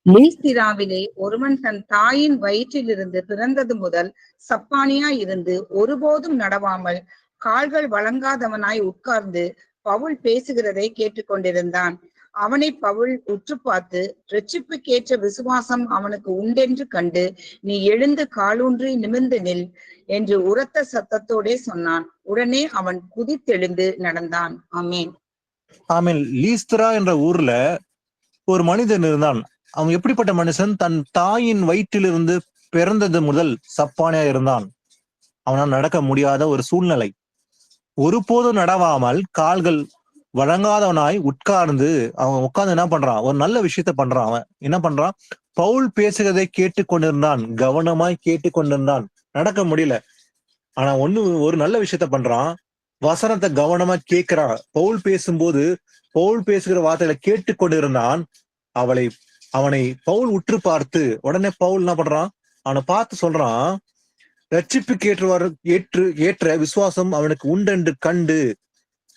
லீஸ்திராவிலே ஒருவன் தன் தாயின் வயிற்றிலிருந்து பிறந்தது முதல் சப்பானியா இருந்து ஒருபோதும் நடவாமல் கால்கள் வழங்காதவனாய் உட்கார்ந்து பவுல் பேசுகிறதை கேட்டுக்கொண்டிருந்தான். அவனை பவுல் உற்று பார்த்து, இரட்சிப்புக்கேற்ற விசுவாசம் அவனுக்கு உண்டென்று கண்டு நீ எழுந்து காலூன்றி நிமிர்ந்து நில் என்று உரத்த சத்தத்தோடே சொன்னான். உடனே அவன் குதித்தெழுந்து நடந்தான். ஆமென். ஆமென். லீஸ்திரா என்ற ஊர்ல ஒரு மனிதன் இருந்தான். அவன் எப்படிப்பட்ட மனுஷன்? தன் தாயின் வயிற்றிலிருந்து பிறந்தது முதல் சப்பானியா இருந்தான். அவனால் நடக்க முடியாத ஒரு சூழ்நிலை. ஒருபோதும் நடவாமல் கால்கள் வழங்காதவனாய் உட்கார்ந்து அவன் உட்கார்ந்து என்ன பண்றான்? ஒரு நல்ல விஷயத்த பண்றான். அவன் என்ன பண்றான்? பவுல் பேசுகிறதை கேட்டுக்கொண்டிருந்தான். கவனமாய் கேட்டுக்கொண்டிருந்தான். நடக்க முடியல. ஆனா ஒரு நல்ல விஷயத்த பண்றான். வசனத்தை கவனமா கேட்கிறான். பவுல் பேசும்போது பவுல் பேசுகிற வார்த்தைகளை கேட்டுக்கொண்டிருந்தான். அவளை அவனை பவுல் உற்று பார்த்து, உடனே பவுல் என்ன பண்றான், அவனை பார்த்து சொல்றான், ரட்சிப்புக்கு ஏற்ற விசுவாசம் அவனுக்கு உண்டென்று கண்டு.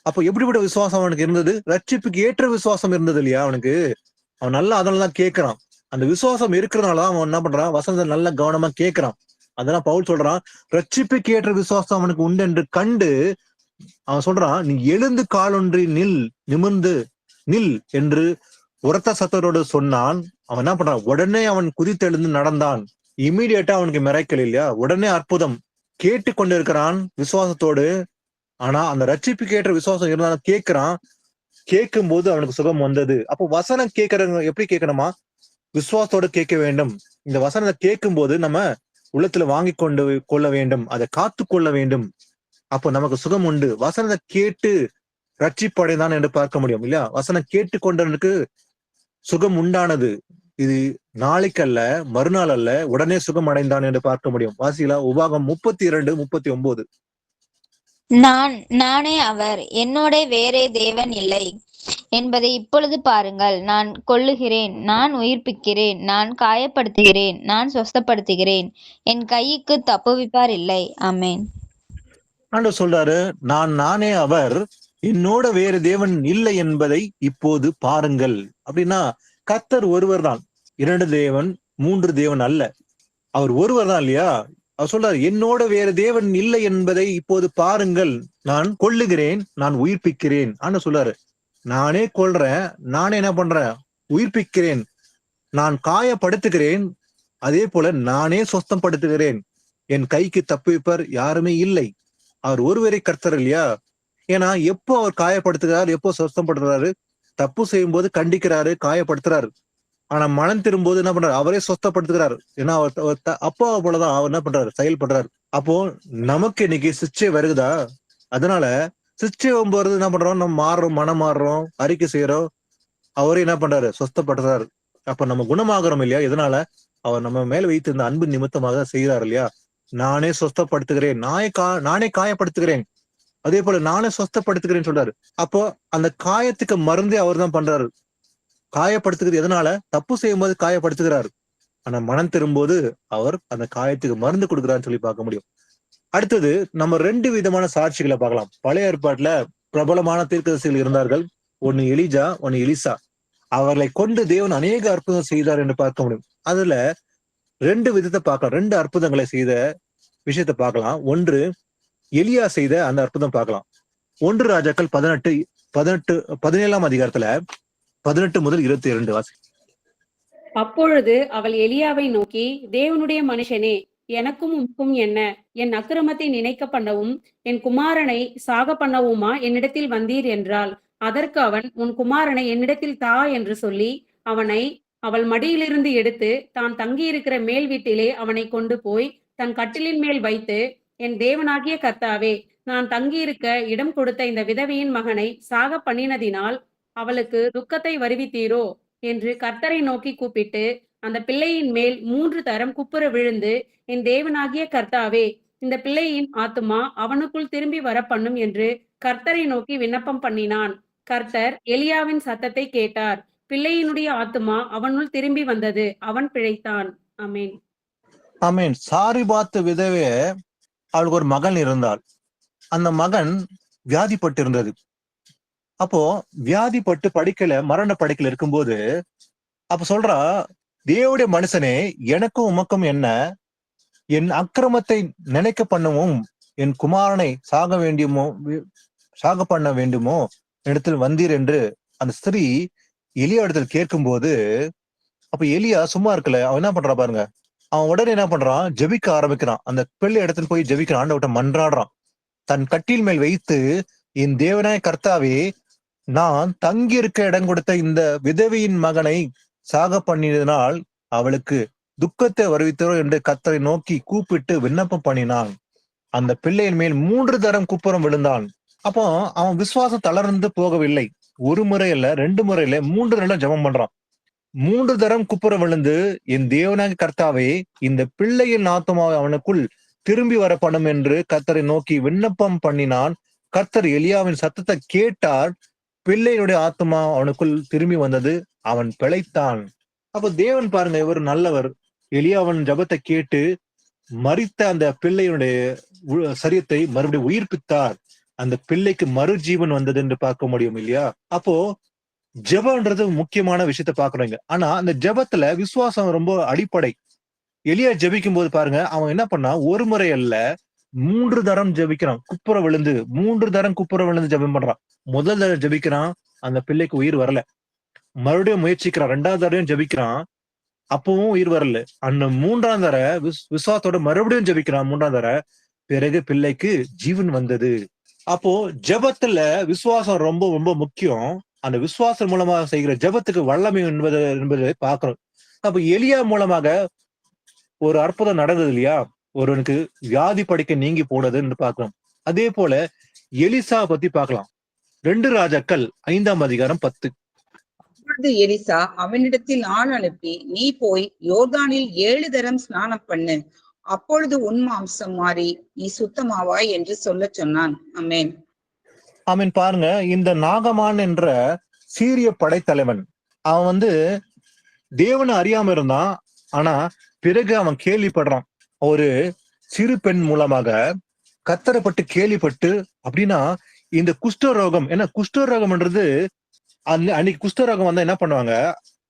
அப்போ எப்படிப்பட்ட விசுவாசம் அவனுக்கு இருந்தது? ரட்சிப்புக்கு ஏற்ற விசுவாசம் இருந்தது இல்லையா அவனுக்கு. அவன் நல்லா அதெல்லாம் கேட்கிறான். அந்த விசுவாசம் இருக்கிறதுனாலதான் அவன் என்ன பண்றான், வசனத்தை நல்லா கவனமா கேட்கிறான். அதெல்லாம் பவுல் சொல்றான், ரட்சிப்புக்கு ஏற்ற விசுவாசம் அவனுக்கு உண்டு என்று கண்டு அவன் சொல்றான், நீ எழுந்து காலொன்றி நிமிர்ந்து நில் என்று உரத்த சத்தரோடு சொன்னான். அவன் என்ன பண்றான், உடனே அவன் குதித்தெழுந்து நடந்தான். இம்மீடியட்டா அவனுக்கு மிராக்கிள் இல்லையா, உடனே அற்புதம். கேட்டு கொண்டு இருக்கிறான் விசுவாசத்தோடு. ஆனா அந்த ரட்சிப்புக்கு ஏற்ற விசுவாசம் இருந்தாலும் கேட்கிறான். கேட்கும் போது அவனுக்கு சுகம் வந்தது. அப்போ வசனம் கேட்கறவங்க எப்படி கேட்கணுமா? விசுவாசத்தோடு கேட்க வேண்டும். இந்த வசனத்தை கேட்கும் போது நம்ம உள்ளத்துல வாங்கி கொள்ள வேண்டும், அதை காத்து கொள்ள வேண்டும். அப்போ நமக்கு சுகம் உண்டு. வசனத்தை கேட்டு ரட்சிப்படைந்தான் என்று பார்க்க முடியும் இல்லையா. வசனம் கேட்டு கொண்டவனுக்கு சுகம் உண்டானது. இது நாளைக்கு அல்ல, மறுநாள் அல்ல, உடனே சுகம் அடைந்தான் என்று பார்க்க முடியும். வாசிகளா, உபாகம் 32:39. நானே அவர், என்னோட வேறே தேவன் இல்லை என்பதை இப்பொழுது பாருங்கள். நான் கொல்லுகிறேன், நான் உயிர்ப்பிக்கிறேன், நான் காயப்படுத்துகிறேன், நான் சொஸ்தப்படுத்துகிறேன். என் கைக்கு தப்புவிப்பார் இல்லை. ஆமென். ஆண்டவர் சொல்றாரு, நானே அவர், என்னோட வேறு தேவன் இல்லை என்பதை இப்போது பாருங்கள். அப்படின்னா கர்த்தர் ஒருவர் தான், 2 தேவன் 3 தேவன் அல்ல, அவர் ஒருவர் தான் இல்லையா. அவர் சொல்றாரு, என்னோட வேறு தேவன் இல்லை என்பதை இப்போது பாருங்கள். நான் கொல்லுகிறேன், நான் உயிர்ப்பிக்கிறேன். ஆண்டவர் சொல்றாரு, நானே கொல்றேன், நானே என்ன பண்றேன், உயிர்ப்பிக்கிறேன், நான் காயப்படுத்துகிறேன், அதே போல நானே சொஸ்தப்படுத்துகிறேன். என் கைக்கு தப்புவிப்பர் யாருமே இல்லை. அவர் ஒருவரை கர்த்தர் இல்லையா. ஏன்னா எப்போ அவர் காயப்படுத்துகிறார், எப்போ சொஸ்தப்படுத்துறாரு? தப்பு செய்யும் போது கண்டிக்கிறாரு, காயப்படுத்துறாரு. ஆனா மனம் திரும்பும்போது என்ன பண்றாரு, அவரே சொஸ்தப்படுத்துகிறாரு. ஏன்னா அவர் அப்பாவை போலதான் அவர் என்ன பண்றாரு, செயல்படுறாரு. அப்போ நமக்கு இன்னைக்கு சிச்சை வருகுதா? அதனால சிச்சை போறது என்ன பண்றோம், நம்ம மாறுறோம், மனம் மாறுறோம், அறிக்கை செய்யறோம், அவரே என்ன பண்றாரு, சொஸ்தப்படுத்துறாரு. அப்ப நம்ம குணமாகறோம் இல்லையா. இதனால அவர் நம்ம மேல வைத்து இந்த அன்பு நிமித்தமாக செய்யறாரு இல்லையா. நானே சொஸ்தப்படுத்துகிறேன், நானே காயப்படுத்துகிறேன், அதே போல நானே சொஸ்தப்படுத்துகிறேன்னு சொல்றாரு. அப்போ அந்த காயத்துக்கு மருந்தே அவர் தான் பண்றாரு. காயப்படுத்துகிறது எதனால? தப்பு செய்யும் போது காயப்படுத்துகிறாரு. ஆனா மனம் திரும்போது அவர் அந்த காயத்துக்கு மருந்து கொடுக்குறாருன்னு சொல்லி பார்க்க முடியும். அடுத்தது நம்ம 2 விதமான சாட்சிகளை பார்க்கலாம். பழைய ஏற்பாட்டுல பிரபலமான தீர்க்கதரிசிகள் இருந்தார்கள். ஒன்னு எலிஜா, ஒன்னு எலிசா. அவர்களை கொண்டு தேவன் அநேக அற்புதம் செய்தார் என்று பார்க்க முடியும். அதுல 2 விதத்தை பார்க்கலாம், 2 அற்புதங்களை செய்த விஷயத்தை பார்க்கலாம். ஒன்று எலியா செய்த அந்த அற்புதம் பார்க்கலாம். 1 ராஜாக்கள் 17ஆம் அதிகாரத்துல 18 முதல் 22 வாசி. அப்பொழுது அவள் எலியாவை நோக்கி, தேவனுடைய மனுஷனே, எனக்கும் உமக்கும் என்ன? என் அக்கிரமத்தை நினைக்க பண்ணவும் என் குமாரனை சாக பண்ணவுமா என்னிடத்தில் வந்தீர் என்றாள். அதற்கு அவன், உன் குமாரனை என்னிடத்தில் தா என்று சொல்லி அவனை அவள் மடியிலிருந்து எடுத்து தான் தங்கியிருக்கிற மேல் வீட்டிலே அவனை கொண்டு போய் தன் கட்டிலின் மேல் வைத்து, என் தேவனாகிய கர்த்தாவே, நான் தங்கியிருக்க இடம் கொடுத்த இந்த விதவையின் மகனை சாக பண்ணினதினால் அவளுக்கு துக்கத்தை வருவித்தீரோ என்று கர்த்தரை நோக்கி கூப்பிட்டு அந்த பிள்ளையின் மேல் 3 தரம் குப்புற விழுந்து, என் தேவனாகிய கர்த்தாவே, இந்த பிள்ளையின் ஆத்துமா அவனுக்குள் திரும்பி வர பண்ணும் என்று கர்த்தரை நோக்கி விண்ணப்பம் பண்ணினான். கர்த்தர் எலியாவின் சத்தத்தை கேட்டார். பிள்ளையினுடைய ஆத்துமா அவனுள் திரும்பி வந்தது, அவன் பிழைத்தான். ஆமென். ஆமென். சாரிபாத் விதவே, அவளுக்கு ஒரு மகன் இருந்தாள். அந்த மகன் வியாதிப்பட்டு இருந்தது. அப்போ வியாதிப்பட்டு படுக்கையில, மரண படுக்கையில இருக்கும்போது அப்ப சொல்றா, தேவனுடைய மனுஷனே, எனக்கும் உமக்கும் என்ன? என் அக்கிரமத்தை நினைக்க பண்ணவும் என் குமாரனை சாக பண்ண வேண்டுமோ இடத்தில் வந்தீர் என்று அந்த ஸ்திரீ எலியா இடத்துல கேட்கும் போது, அப்ப எலியா சும்மா இருக்கல, அவன் என்ன பண்றான் பாருங்க. அவன் உடனே என்ன பண்றான், ஜெபிக்க ஆரம்பிக்கிறான். அந்த பிள்ளை இடத்துல போய் ஜெபிக்கிறான், ஆண்டவர்ட்ட மன்றாடுறான். தன் கட்டில் மேல் வைத்து, என் தேவனாய கர்த்தாவே, நான் தங்கி இருக்க இடம் கொடுத்த இந்த விதவையின் மகனை சாக பண்ணினால் அவளுக்கு துக்கத்தை வருவித்தரோ என்று கர்த்தரை நோக்கி கூப்பிட்டு விண்ணப்பம் பண்ணினான். அந்த பிள்ளையின் மேல் 3 தரம் குப்புறம் விழுந்தான். அப்போ அவன் விசுவாசம் தளர்ந்து போகவில்லை. 1 முறை இல்ல, 2 முறை இல்ல, 3 நிலம் ஜெபம் பண்றான். 3 தரம் குப்புறம் விழுந்து, என் தேவனாகிய கர்த்தாவே, இந்த பிள்ளையின் ஆத்துமாவை அவனுக்குள் திரும்பி வர பண்ணும் என்று கர்த்தரை நோக்கி விண்ணப்பம் பண்ணினான். கர்த்தர் எலியாவின் சத்தத்தை கேட்டார். பிள்ளையினுடைய ஆத்மா அவனுக்குள் திரும்பி வந்தது, அவன் பிழைத்தான். அப்போ தேவன் பாருங்க, இவர் நல்லவர். எலியாவின் ஜெபத்தை கேட்டு மரித்த அந்த பிள்ளையினுடைய சரீரத்தை மறுபடியும் உயிர்ப்பித்தார். அந்த பிள்ளைக்கு மறுஜீவன் வந்தது என்று பார்க்க முடியும் இல்லையா? அப்போ ஜெபம்ன்றது முக்கியமான விஷயத்த பாக்குறீங்க. ஆனா அந்த ஜெபத்துல விசுவாசம் ரொம்ப அடிப்படை. எலியா ஜெபிக்கும் போது பாருங்க, அவன் என்ன பண்ணா, ஒரு முறை அல்ல 3 தரம் ஜெபிக்கிறான். குப்புற விழுந்து 3 தரம் குப்புற விழுந்து ஜெபம் பண்றான். முதல் தடவை ஜெபிக்கிறான், அந்த பிள்ளைக்கு உயிர் வரல. மறுபடியும் முயற்சிக்கிறான், 2வது தடவையும் ஜெபிக்கிறான், அப்பவும் உயிர் வரல. அந்த 3ஆம் தடவை விசுவாசத்தோட மறுபடியும் ஜெபிக்கிறான், 3ஆம் தடவை. பிறகு பிள்ளைக்கு ஜீவன் வந்தது. அப்போ ஜெபத்துல விசுவாசம் ரொம்ப ரொம்ப முக்கியம். அந்த விசுவாசம் மூலமாக செய்கிற ஜெபத்துக்கு வல்லமை என்பதை பார்க்கிறோம். அப்ப எலியா மூலமாக ஒரு அற்புதம் நடந்தது இல்லையா? ஒருவனுக்கு வியாதி படுக்கை நீங்கி போனதுன்னு பார்க்கலாம். அதே போல எலிசா பத்தி பார்க்கலாம். 2 ராஜாக்கள் 5ஆம் அதிகாரம் 10. அப்பொழுது எலிசா அவனிடத்தில் ஆள் அனுப்பி, நீ போய் யோர்தானில் 7 தரம் ஸ்நானம் பண்ணு, அப்பொழுது உன் மாம்சம் மாறி நீ சுத்தமாவாய் என்று சொல்ல சொன்னான். ஆமென். ஆமீன். பாருங்க, இந்த நாகமான் என்ற சீரிய படைத்தலைவன், அவன் தேவனை அறியாம இருந்தான். ஆனா பிறகு அவன் கேள்விப்படுறான், ஒரு சிறு பெண் மூலமாக கத்தரப்பட்டு கேள்விப்பட்டு. அப்படின்னா இந்த குஷ்டரோகம், ஏன்னா குஷ்டரோகம்ன்றது அன்னைக்கு குஷ்டரோகம் வந்தா என்ன பண்ணுவாங்க,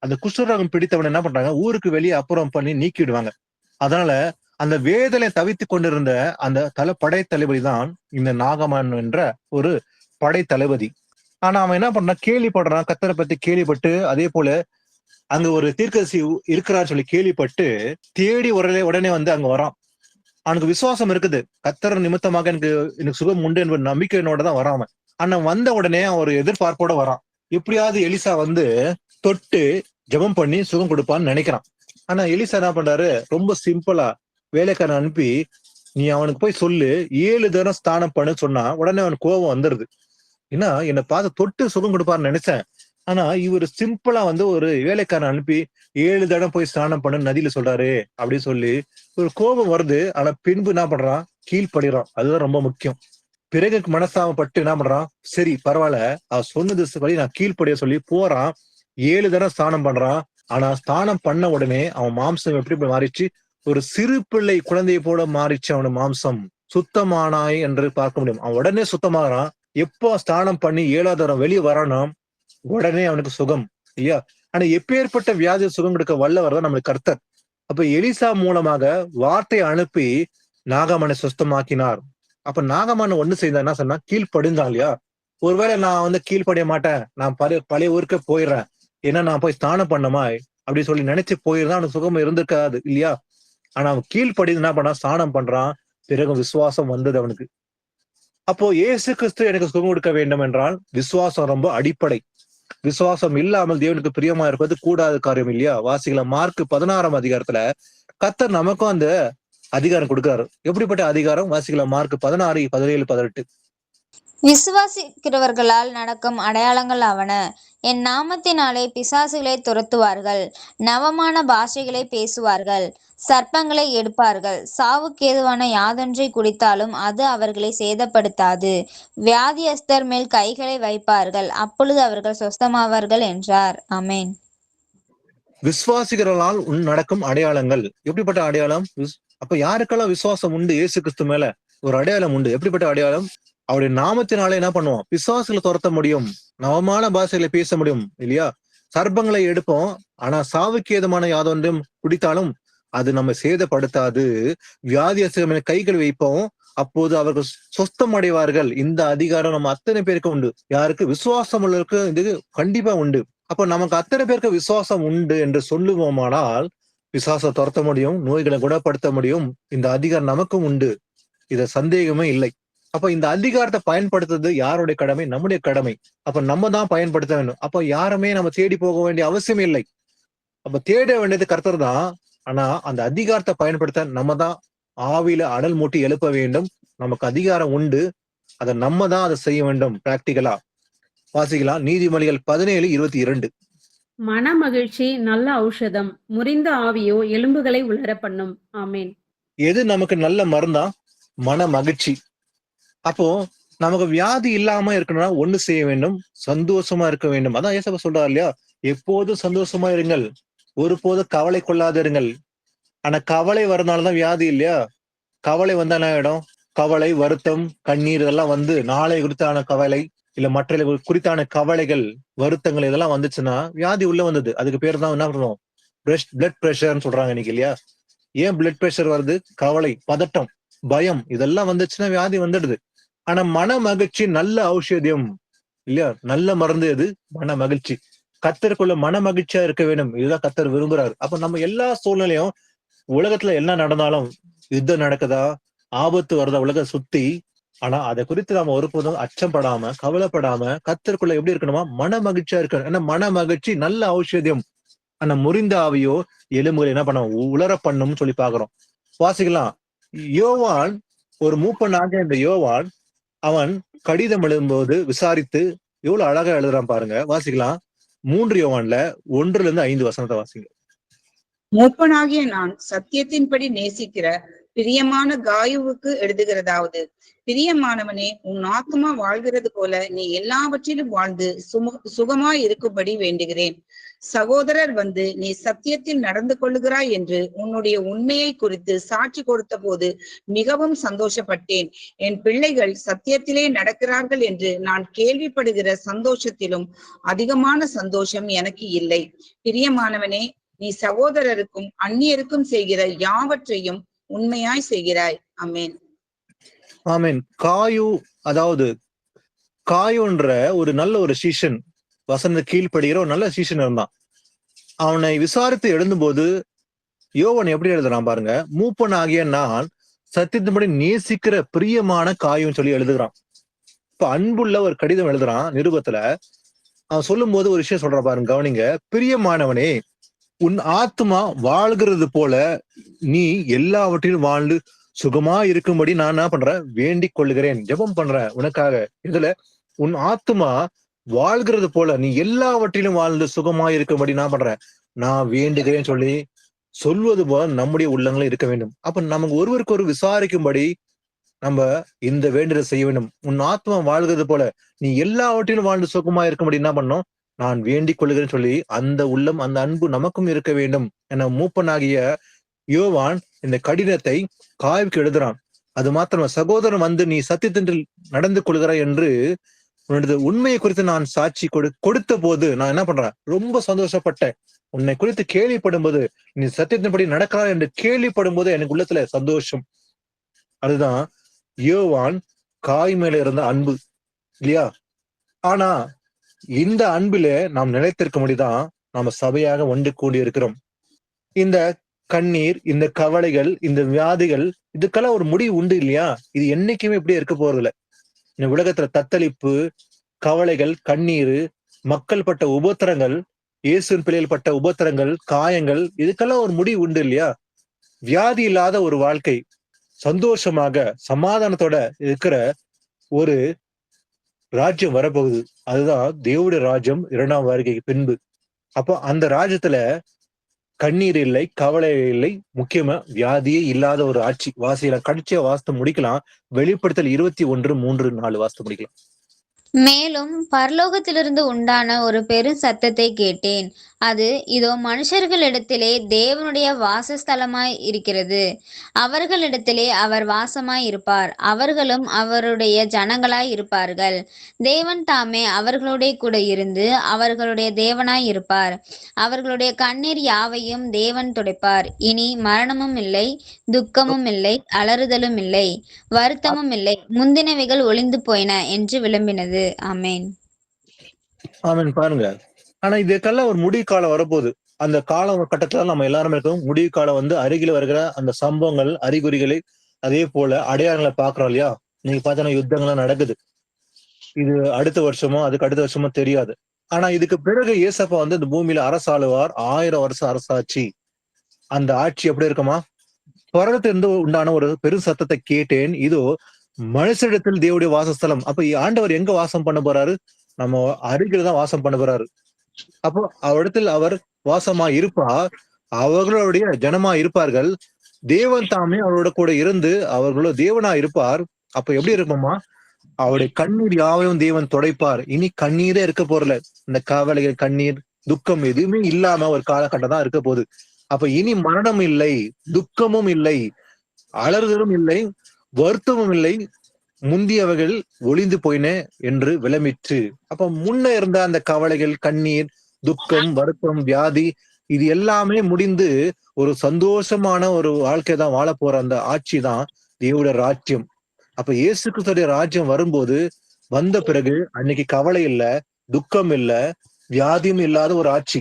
அந்த குஷ்டரோகம் பிடித்தவன் என்ன பண்றாங்க, ஊருக்கு வெளியே அப்புறம் பண்ணி நீக்கிடுவாங்க. அதனால அந்த வேதனை தவித்து கொண்டிருந்த அந்த படை தளபதி தான் இந்த நாகமான் என்ற ஒரு படை தளபதி. ஆனா அவன் என்ன பண்றான், கேள்விப்படுறான், கத்தரை பத்தி கேள்விப்பட்டு, அதே போல அங்க ஒரு தீர்க்கதரிசி இருக்கிறார் சொல்லி கேள்விப்பட்டு தேடி உடனே அங்க வரான். அவனுக்கு விசுவாசம் இருக்குது, கத்தர் நிமித்தமாக எனக்கு சுகம் உண்டு என்ற நம்பிக்கையினோட தான் வரான். ஆனா வந்த உடனே அவன் ஒரு எதிர்பார்ப்போட வரான். எப்படியாவது எலிசா தொட்டு ஜெபம் பண்ணி சுகம் கொடுப்பான்னு நினைக்கிறான். ஆனா எலிசா என்ன பண்றாரு, ரொம்ப சிம்பிளா வேலைக்காரன் அனுப்பி, நீ அவனுக்கு போய் சொல்லு 7 தரம் ஸ்நானம் பண்ணு சொன்னா உடனே அவனுக்கு கோபம் வந்துருது. ஏன்னா என்னை பார்த்து தொட்டு சுகம் கொடுப்பாருன்னு நினைச்சேன். ஆனா இவர் சிம்பிளா ஒரு வேலைக்காரன் அனுப்பி 7 தடம் போய் ஸ்நானம் பண்ணு நதியில சொல்றாரு அப்படின்னு சொல்லி ஒரு கோபம் வருது. ஆனா பின்பு என்ன பண்றான், கீழ்படுறான். அதுதான் ரொம்ப முக்கியம். பிறகு மனசாமப்பட்டு என்ன பண்றான், சரி பரவாயில்ல, அவ சொன்னது வழி நான் கீழ்படிய சொல்லி போறான். 7 தடம் ஸ்நானம் பண்றான். ஆனா ஸ்நானம் பண்ண உடனே அவன் மாம்சம் எப்படி மாறிச்சு, ஒரு சிறு பிள்ளை குழந்தையை போல மாறிச்சு. அவனு மாம்சம் சுத்தமானாய் என்று பார்க்க முடியும். அவன் உடனே சுத்தமாகறான். எப்போ ஸ்நானம் பண்ணி 7வது தரம் வெளியே வரானோ உடனே அவனுக்கு சுகம் இல்லையா? ஆனா எப்பேற்பட்ட வியாதி சுகம் கொடுக்க வல்லவர் தான் நம்மளுக்கு கர்த்தர். அப்ப எலிசா மூலமாக வார்த்தையை அனுப்பி நாகமனை சுத்தமாக்கினார். அப்ப நாகமான ஒண்ணு செய்தா என்ன சொன்னா, கீழ்படுந்தான் இல்லையா? ஒருவேளை நான் கீழ்படிய மாட்டேன், நான் பழைய ஊருக்கு போயிடுறேன், ஏன்னா நான் போய் ஸ்நானம் பண்ணமா அப்படின்னு சொல்லி நினைச்சு போயிருந்தா அவனுக்கு சுகம் இருந்திருக்காது இல்லையா? ஆனா அவன் கீழ்படி என்ன பண்ணான், ஸ்நானம் பண்றான். பிறகு விசுவாசம் வந்தது அவனுக்கு. அப்போ இயேசு கிறிஸ்து எனக்கு சுகம் கொடுக்க வேண்டும் என்றால் விசுவாசம் ரொம்ப அடிப்படை. விசுவாசம் இல்லாமல் தேவனுக்கு பிரியமா இருப்பது கூடாத காரியம் இல்லையா? வாசிக்கலாம், மார்க் 16ஆம் அதிகாரத்துல கர்த்தர் நமக்கும் அந்த அதிகாரம் கொடுக்கிறாரு. எப்படிப்பட்ட அதிகாரம்? வாசிக்கலாம், மார்க் 16, 17, 18. விசுவாசிக்கிறவர்களால் நடக்கும் அடையாளங்கள் ஆவன. என் நாமத்தினாலே பிசாசுகளை துரத்துவார்கள், நவமான பாஷைகளை பேசுவார்கள், சர்ப்பங்களை எடுப்பார்கள், சாவுக்கேதுவான யாதொன்றை குடித்தாலும் அது அவர்களை சேதப்படுத்தாது, வியாதியஸ்தர் மேல் கைகளை வைப்பார்கள், அப்பொழுது அவர்கள் சொஸ்தமாவார்கள் என்றார். ஆமென். விசுவாசிகளால் நடக்கும் அடையாளங்கள். எப்படிப்பட்ட அடையாளம்? அப்ப யாருக்கெல்லாம் விசுவாசம் உண்டு இயேசு கிறிஸ்து மேல, ஒரு அடையாளம் உண்டு. எப்படிப்பட்ட அடையாளம்? அவருடைய நாமத்தினாலே என்ன பண்ணுவோம், பிசாசுகளை துரத்த முடியும், நவமான பாஷைகளை பேச முடியும் இல்லையா? சர்ப்பங்களை எடுப்போம், ஆனா சாவுக்கேதமான யாதொன்றும் குடித்தாலும் அது நம்ம சேதப்படுத்தாது, வியாதியஸ்தர் கைகள் வைப்போம், அப்போது அவர்கள் சொஸ்தம் அடைவார்கள். இந்த அதிகாரம் நம்ம அத்தனை பேருக்கு உண்டு. யாருக்கு? விசுவாசம் உள்ளவருக்கு இது கண்டிப்பா உண்டு. அப்ப நமக்கு அத்தனை பேருக்கு விசுவாசம் உண்டு என்று சொல்லுவோமானால் விசுவாசம் துரத்த முடியும், நோய்களை குணப்படுத்த முடியும். இந்த அதிகாரம் நமக்கும் உண்டு, இத சந்தேகமே இல்லை. அப்ப இந்த அதிகாரத்தை பயன்படுத்துறது யாருடைய கடமை? நம்முடைய கடமை. அப்ப நம்ம தான் பயன்படுத்த வேண்டும். அப்ப யாருமே நம்ம தேடி போக வேண்டிய அவசியம் இல்லை. அப்ப தேட வேண்டியது கர்த்தர் தான். ஆனா அந்த அதிகாரத்தை பயன்படுத்த நம்ம தான் ஆவியில அனல் மூட்டி எழுப்ப வேண்டும். நமக்கு அதிகாரம் உண்டு, அதை நம்ம தான் அதை செய்ய வேண்டும் பிராக்டிகலா. வாசிக்கலாம், நீதிமொழிகள் 17:22. மன மகிழ்ச்சி நல்ல ஔஷதம், முறிந்த ஆவியோ எலும்புகளை உலர பண்ணும். ஆமேன். எது நமக்கு நல்ல மருந்தா? மன மகிழ்ச்சி. அப்போ நமக்கு வியாதி இல்லாம இருக்கணும்னா ஒண்ணு செய்ய வேண்டும், சந்தோஷமா இருக்க வேண்டும். அதான் ஏசப்பா சொல்றாரு இல்லையா, எப்போதும் சந்தோஷமா இருங்கள். ஒருபோதும் கவலை கொள்ளாதிருங்கள். ஆனா கவலை வரனாலதான் வியாதி இல்லையா? கவலை வந்தா என்ன ஆயிடும்? கவலை, வருத்தம், கண்ணீர் இதெல்லாம் வந்து நாளை குறித்தான கவலை, இல்ல மற்ற குறித்தான கவலைகள், வருத்தங்கள் இதெல்லாம் வந்துச்சுன்னா வியாதி உள்ள வந்தது. அதுக்கு பேர் தான் என்ன பண்ணுவோம்? பிளட் பிரஷர்னு சொல்றாங்க இன்னைக்கு இல்லையா? ஏன் பிளட் பிரஷர் வருது? கவலை, பதட்டம், பயம் இதெல்லாம் வந்துச்சுன்னா வியாதி வந்துடுது. ஆனா மன மகிழ்ச்சி நல்ல ஔஷதியம் இல்லையா? நல்ல மருந்து எது? மன மகிழ்ச்சி. கத்தருக்குள்ள மன மகிழ்ச்சியா இருக்க வேண்டும். இதுதான் கத்தர் விரும்புறாரு. அப்ப நம்ம எல்லா சூழ்நிலையும், உலகத்துல என்ன நடந்தாலும், யுத்தம் நடக்குதா, ஆபத்து வருதா உலக சுத்தி, ஆனா அதை குறித்து நாம ஒருபோதும் அச்சப்படாம, கவலைப்படாம, கத்தருக்குள்ள எப்படி இருக்கணுமா? மன மகிழ்ச்சியா இருக்கணும். ஏன்னா மன மகிழ்ச்சி நல்ல ஔஷதியம். ஆனா முறிந்த ஆவியோ எலும்புகள் என்ன பண்ணும்? உலர பண்ணும்னு சொல்லி பாக்குறோம். வாசிக்கலாம். யோவான், ஒரு மூப்பனாக இந்த யோவான், அவன் கடிதம் எழுதும்போது விசாரித்து எவ்வளவு அழகா எழுதுறான் பாருங்க. வாசிக்கலாம். 3 யோவான்ல 1-5 வசனத்தை வாசிங்க. மூப்பனாகிய நான் சத்தியத்தின்படி நேசிக்கிற பிரியமான காயுவுக்கு எழுதுகிறதாவது, பிரியமானவனே, உன் ஆத்மா வாழ்கிறது போல நீ எல்லாவற்றிலும் வாழ்ந்து சுகமாய் இருக்கும்படி வேண்டுகிறேன். சகோதரர் வந்து நீ சத்தியத்தில் நடந்து கொள்ளுகிறாய் என்று உன்னுடைய உண்மையை குறித்து சாட்சி கொடுத்த போது மிகவும் சந்தோஷப்பட்டேன். என் பிள்ளைகள் சத்தியத்திலே நடக்கிறார்கள் என்று நான் கேள்விப்படுகிற சந்தோஷத்திலும் அதிகமான சந்தோஷம் எனக்கு இல்லை. பிரியமானவனே, நீ சகோதரருக்கும் அந்நியருக்கும் செய்கிற யாவற்றையும் உண்மையாய் செய்கிறாய். ஆமென். ஆமென். காயு, அதாவது காயுன்ற ஒரு நல்ல ஒரு சீஷன், வசந்த கீழ்ப்படுகிற ஒரு நல்ல சீஷன் இருந்தான். அவனை விசாரித்து எழுதும்போது யோவான் எப்படி எழுதுறான் பாருங்க. மூப்பனாகிய நான் சத்தியத்தின்படி நேசிக்கிற பிரியமான காயுன்னு சொல்லி எழுதுகிறான். இப்ப அன்புள்ள ஒரு கடிதம் எழுதுறான். நிருபத்துல அவன் சொல்லும் போது ஒரு விஷயம் சொல்றான் பாருங்க, கவனிங்க. பிரியமானவனே, உன் ஆத்மா வாழ்கிறது போல நீ எல்லாவற்றிலும் வாழ்ந்து சுகமா இருக்கும்படி நான் என்ன பண்றேன்? வேண்டிக் கொள்ளுகிறேன், ஜெபம் பண்றேன் உனக்காக. இதுல உன் ஆத்மா வாழ்கிறது போல நீ எல்லாவற்றிலும் வாழ்ந்து சுகமா இருக்கும்படி நான் பண்றேன், நான் வேண்டுகிறேன்னு சொல்லி சொல்வது போல நம்முடைய உள்ளங்களும் இருக்க வேண்டும். அப்ப நமக்கு ஒருவருக்கு ஒரு விசாரிக்கும்படி நம்ம இந்த வேண்டுதல் செய்ய வேண்டும். உன் ஆத்மா வாழ்கிறது போல நீ எல்லாவற்றிலும் வாழ்ந்து சுகமா இருக்கும்படி என்ன பண்ணோம்? நான் வேண்டிக் கொள்ளுகிறேன்னு சொல்லி அந்த உள்ளம், அந்த அன்பு நமக்கும் இருக்க வேண்டும் என மூப்பனாகிய யோவான் இந்த கடிதத்தை காய்வுக்கு எழுதுறான். அது மாத்திரம், சகோதரன் வந்து நீ சத்தியத்தில் நடந்து கொள்கிறாய் என்று உன்னோட உண்மையை குறித்து நான் சாட்சி கொடுத்த போது நான் என்ன பண்றேன்? ரொம்ப சந்தோஷப்பட்டேன். உன்னை குறித்து கேள்விப்படும் போது, நீ சத்தியத்தின்படி நடக்கிறாய் என்று கேள்விப்படும் போது எனக்கு உள்ளத்துல சந்தோஷம். அதுதான் யோவான் காய் மேல இருந்த அன்பு இல்லையா? ஆனா இந்த அன்பில நாம் நிலைத்திருக்க முடியுதான் நாம சபையாக ஒன்று கூடி இருக்கிறோம். இந்த கண்ணீர், இந்த கவலைகள், இந்த வியாதிகள், இதுக்கெல்லாம் ஒரு முடிவு உண்டு இல்லையா? இது என்னைக்குமே இப்படியே இருக்க போறது இல்லை. இந்த உலகத்துல தத்தளிப்பு, கவலைகள், கண்ணீர், மக்கள் பட்ட உபத்திரங்கள், இயேசுவின் பிள்ளைகள் பட்ட உபத்திரங்கள், காயங்கள், இதுக்கெல்லாம் ஒரு முடிவு உண்டு இல்லையா? வியாதி இல்லாத ஒரு வாழ்க்கை, சந்தோஷமாக சமாதானத்தோட இருக்கிற ஒரு ராஜ்யம் வரப்போகுது. அதுதான் தேவனுடைய ராஜ்யம் 2ஆம் வருகைக்கு பின்பு. அப்போ அந்த ராஜ்யத்துல கண்ணீர் இல்லை, கவலை இல்லை, முக்கியமா வியாதியே இல்லாத ஒரு ஆட்சி. வாசியில கடிச்ச வாஸ்து முடிக்கலாம். வெளிப்படுத்தல் 21:3-4 வாஸ்து முடிக்கலாம். மேலும் பரலோகத்திலிருந்து உண்டான ஒரு பெரு சத்தத்தை கேட்டேன். அது, இதோ மனுஷர்களிடத்திலே தேவனுடைய வாசஸ்தலமாய் இருக்கிறது. அவர்களிடத்திலே அவர் வாசமாய் இருப்பார். அவர்களும் அவருடைய ஜனங்களாய் இருப்பார்கள். தேவன் தாமே அவர்களுடைய கூட இருந்து அவர்களுடைய தேவனாய் இருப்பார். அவர்களுடைய கண்ணீர் யாவையும் தேவன் துடைப்பார். இனி மரணமும் இல்லை, துக்கமும் இல்லை, அலறுதலும் இல்லை, வருத்தமும் இல்லை, முந்தினவைகள் ஒளிந்து போயின என்று விளம்பினது. ஆமென். ஆமென். பாருங்க, ஆனா இதுக்கெல்லாம் ஒரு முடிவு காலம் வரப்போகுது. அந்த கால கட்டத்துல நம்ம எல்லாருமே இருக்கோம். முடிவு காலம் வந்து அருகில் வருகிற அந்த சம்பவங்கள், அறிகுறிகளை, அதே போல அடையாளங்களை பாக்குறோம் இல்லையா? நீங்க பார்த்தீங்கன்னா யுத்தங்கள்லாம் நடக்குது. இது அடுத்த வருஷமோ அதுக்கு அடுத்த வருஷமோ தெரியாது. ஆனா இதுக்கு பிறகு இயேசப்பா வந்து இந்த பூமியில அரசாளுவார். 1000 வருஷம் அரசாட்சி. அந்த ஆட்சி எப்படி இருக்குமா? பரலத்திலிருந்து உண்டான ஒரு பெரும் சத்தத்தை கேட்டேன். இதோ மனுஷரிடத்தில் தேவனுடைய வாசஸ்தலம். அப்ப ஆண்டவர் எங்க வாசம் பண்ண போறாரு? நம்ம அருகில் தான் வாசம் பண்ண போறாரு. அப்போ அவரிடத்தில் அவர் வாசமா இருப்பார். அவர்களுடைய ஜனமா இருப்பார்கள். தேவன் தாமே அவரோட கூட இருந்து அவர்களோட தேவனா இருப்பார். அப்ப எப்படி இருக்குமா? அவருடைய கண்ணீர் யாவையும் தேவன் துடைப்பார். இனி கண்ணீரே இருக்க போறல. இந்த கவலைகள், கண்ணீர், துக்கம் எதுவுமே இல்லாம ஒரு காலகட்டம் தான் இருக்க போகுது. அப்ப இனி மரணம் இல்லை, துக்கமும் இல்லை, அலறுதலும் இல்லை, வருத்தமும் இல்லை, முந்தியவர்கள் ஒளிந்து போயின என்று விளம்பிற்று. அப்ப முன்ன இருந்த அந்த கவலைகள், கண்ணீர், துக்கம், வருத்தம், வியாதி, இது எல்லாமே முடிந்து ஒரு சந்தோஷமான ஒரு வாழ்க்கை தான் வாழ போற அந்த ஆட்சி தான் தேவனுடைய ராஜ்யம். அப்ப இயேசு கிறிஸ்துடைய ராஜ்யம் வரும்போது, வந்த பிறகு அன்னைக்கு கவலை இல்ல, துக்கம் இல்ல, வியாதியும் இல்லாத ஒரு ஆட்சி.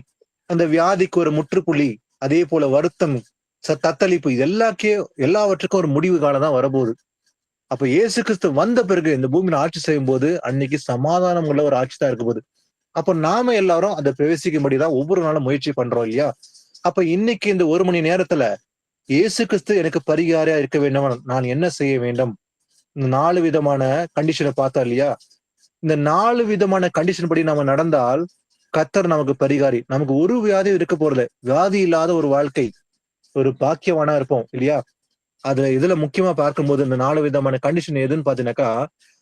அந்த வியாதிக்கு ஒரு முற்றுப்புள்ளி, அதே போல வருத்தம், தத்தளிப்பு, இது எல்லாவற்றுக்கும் ஒரு முடிவு காலம் தான் வரப்போகுது. அப்ப இயேசு கிறிஸ்து வந்த பிறகு இந்த பூமியில ஆட்சி செய்யும் போது அன்னைக்கு சமாதானம் உள்ள ஒரு ஆட்சி தான் இருக்க போகுது. அப்ப நாம எல்லாரும் அதை பிரவேசிக்கும்படிதான் ஒவ்வொரு நாளும் முயற்சி பண்றோம் இல்லையா? அப்ப இன்னைக்கு இந்த 1 மணி நேரத்துல இயேசு கிறிஸ்து எனக்கு பரிகாரியா இருக்க வேண்டும், நான் என்ன செய்ய வேண்டும்? இந்த 4 விதமான கண்டிஷனை பார்த்தா இல்லையா? இந்த 4 விதமான கண்டிஷன் படி நம்ம நடந்தால் கர்த்தர் நமக்கு பரிகாரி. நமக்கு ஒரு வியாதியும் இருக்க போறதில்ல. வியாதி இல்லாத ஒரு வாழ்க்கை, ஒரு பாக்கியவானா இருப்போம் இல்லையா? இதுல முக்கியமா பார்க்கும்போது இந்த 4 விதமான கண்டிஷன் எதுன்னு பாத்தீங்கன்னாக்கா,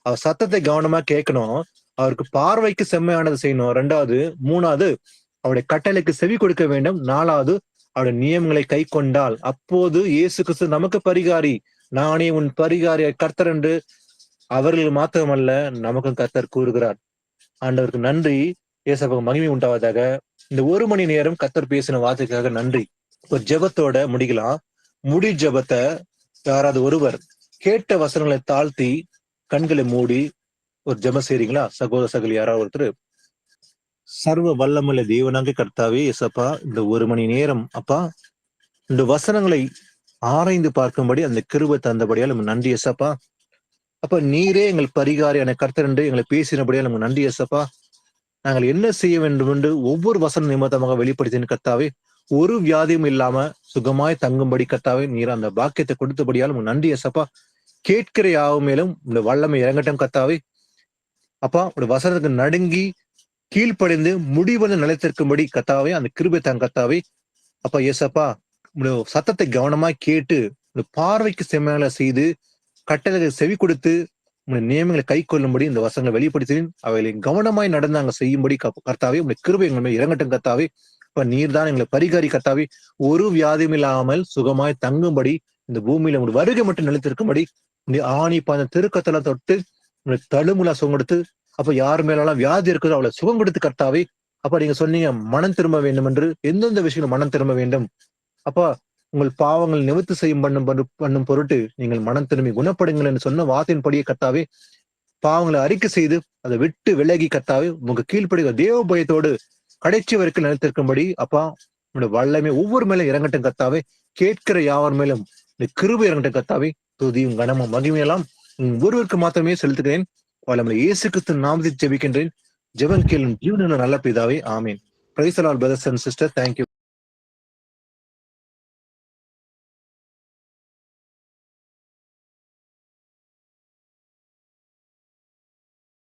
அவர் சத்தத்தை கவனமா கேட்கணும், அவருக்கு பார்வைக்கு செம்மையானது செய்யணும், 2வது, 3வது அவருடைய கட்டளைக்கு செவி கொடுக்க வேண்டும், 4வது அவருடைய நியமங்களை கை கொண்டால் அப்போது இயேசு கிறிஸ்து நமக்கு பரிகாரி. நானே உன் பரிகாரிய கர்த்தர் என்று அவர்கள் மாத்திரமல்ல நமக்கும் கர்த்தர் கூறுகிறார். ஆண்டவருக்கு நன்றி. இயேசுவுக்கு மகிமை உண்டாவதாக. இந்த 1 மணி நேரம் கர்த்தர் பேசின வார்த்தைக்காக நன்றி. ஒரு ஜெபத்தோட முடிக்கலாம். முடி ஜெபத்தை யாராவது ஒருவர் கேட்ட வசனங்களை தாழ்த்தி கண்களை மூடி ஒரு ஜெபம் செய்றீங்களா? சகோதர சகோதரி யாராவது ஒருத்தர். சர்வ வல்லமுள்ள தேவனாகிய கர்த்தாவே இயேசப்பா, இந்த 1 மணி நேரம் அப்பா இந்த வசனங்களை ஆராய்ந்து பார்க்கும்படி அந்த கிருபை தந்தபடியால் நமக்கு நன்றி இயேசப்பா. அப்ப நீரே எங்கள் பரிகாரியான கர்த்தர் என்று எங்களை பேசினபடியால் நமக்கு நன்றி இயேசப்பா. நாங்கள் என்ன செய்ய வேண்டும் என்று ஒவ்வொரு வசன நிமித்தமாக வெளிப்படுத்தின கர்த்தாவே, ஒரு வியாதியும் இல்லாம சுகமாய் தங்கும்படி கர்த்தாவே நீர் அந்த பாக்கியத்தை கொடுத்தபடியால் நமக்கு நன்றி இயேசப்பா. கேட்கிற யாவும் மேலும் இந்த வல்லமை இறங்கட்டும் கர்த்தாவே. அப்பா உடைய வசனத்துக்கு நடுங்கி கீழ்ப்படைந்து முடிவந்து நிலைத்திருக்கும்படி கர்த்தாவே அந்த கிருபை தாங்க கர்த்தாவே. அப்பா இயேசப்பா, உடைய சத்தத்தை கவனமா கேட்டு உடைய பார்வைக்கு செம்மையால செய்து கட்டளைகளை செவி கொடுத்து உங்களுடைய நியமங்களை கை கொள்ளும்படி இந்த வசனங்களை வெளிப்படுத்தினேன். அவைகளை கவனமாய் நடந்து அங்க செய்யும்படி கர்த்தாவே உங்களுடைய கிருபை எங்கள் மேல் இறங்கட்டும் கர்த்தாவே. இப்ப நீர் தான் எங்களை பரிகாரி கர்த்தாவே. ஒரு வியாதியும் இல்லாமல் சுகமாய் தங்கும்படி இந்த பூமியில உங்களுடைய வருகை மட்டும் நிலைத்திருக்கும்படி ஆணி பாய்ந்த திருக்கத்தலை தொட்டு உங்களுடைய தழுமுலா சுகம் கொடுத்து, அப்ப யார் மேலாம் வியாதி இருக்குதோ அவளை சுகம் கொடுத்து கர்த்தாவே. அப்ப நீங்க சொன்னீங்க மனம் திரும்ப வேண்டும் என்று. எந்தெந்த விஷயங்கள் மனம் திரும்ப வேண்டும்? அப்பா உங்கள் பாவங்கள் நிவர்த்தி செய்யும் பண்ணும் பொருட்டு நீங்கள் மனம் திரும்பி குணப்படுங்கள் என்று சொன்ன வார்த்தையின்படியே கர்த்தாவே, பாவங்களை அறிக்கை செய்து அதை விட்டு விலகி கர்த்தாவே உங்க கீழ்ப்படுகிற தேவ பயத்தோடு கடைசி வரைக்கும் நிலைத்திருக்கும்படி அப்பா உங்களுடைய வல்லமை ஒவ்வொரு மேலும் இறங்கட்டும் கர்த்தாவே. கேட்கிற யாவர் மேலும் இந்த கிருபை இறங்கட்டும் கர்த்தாவே. துதியும் கனமும் மகிமையெல்லாம் ஒருவருக்கு மாத்திரமே செலுத்துகிறேன். வல்லமை இயேசு கிறிஸ்து நாமத்தில் ஜெபிக்கின்றேன். ஜெபம் கேளும் ஜீவனுள்ள நல்ல பிதாவே, ஆமீன். Praise the Lord brothers and sister. Thank you.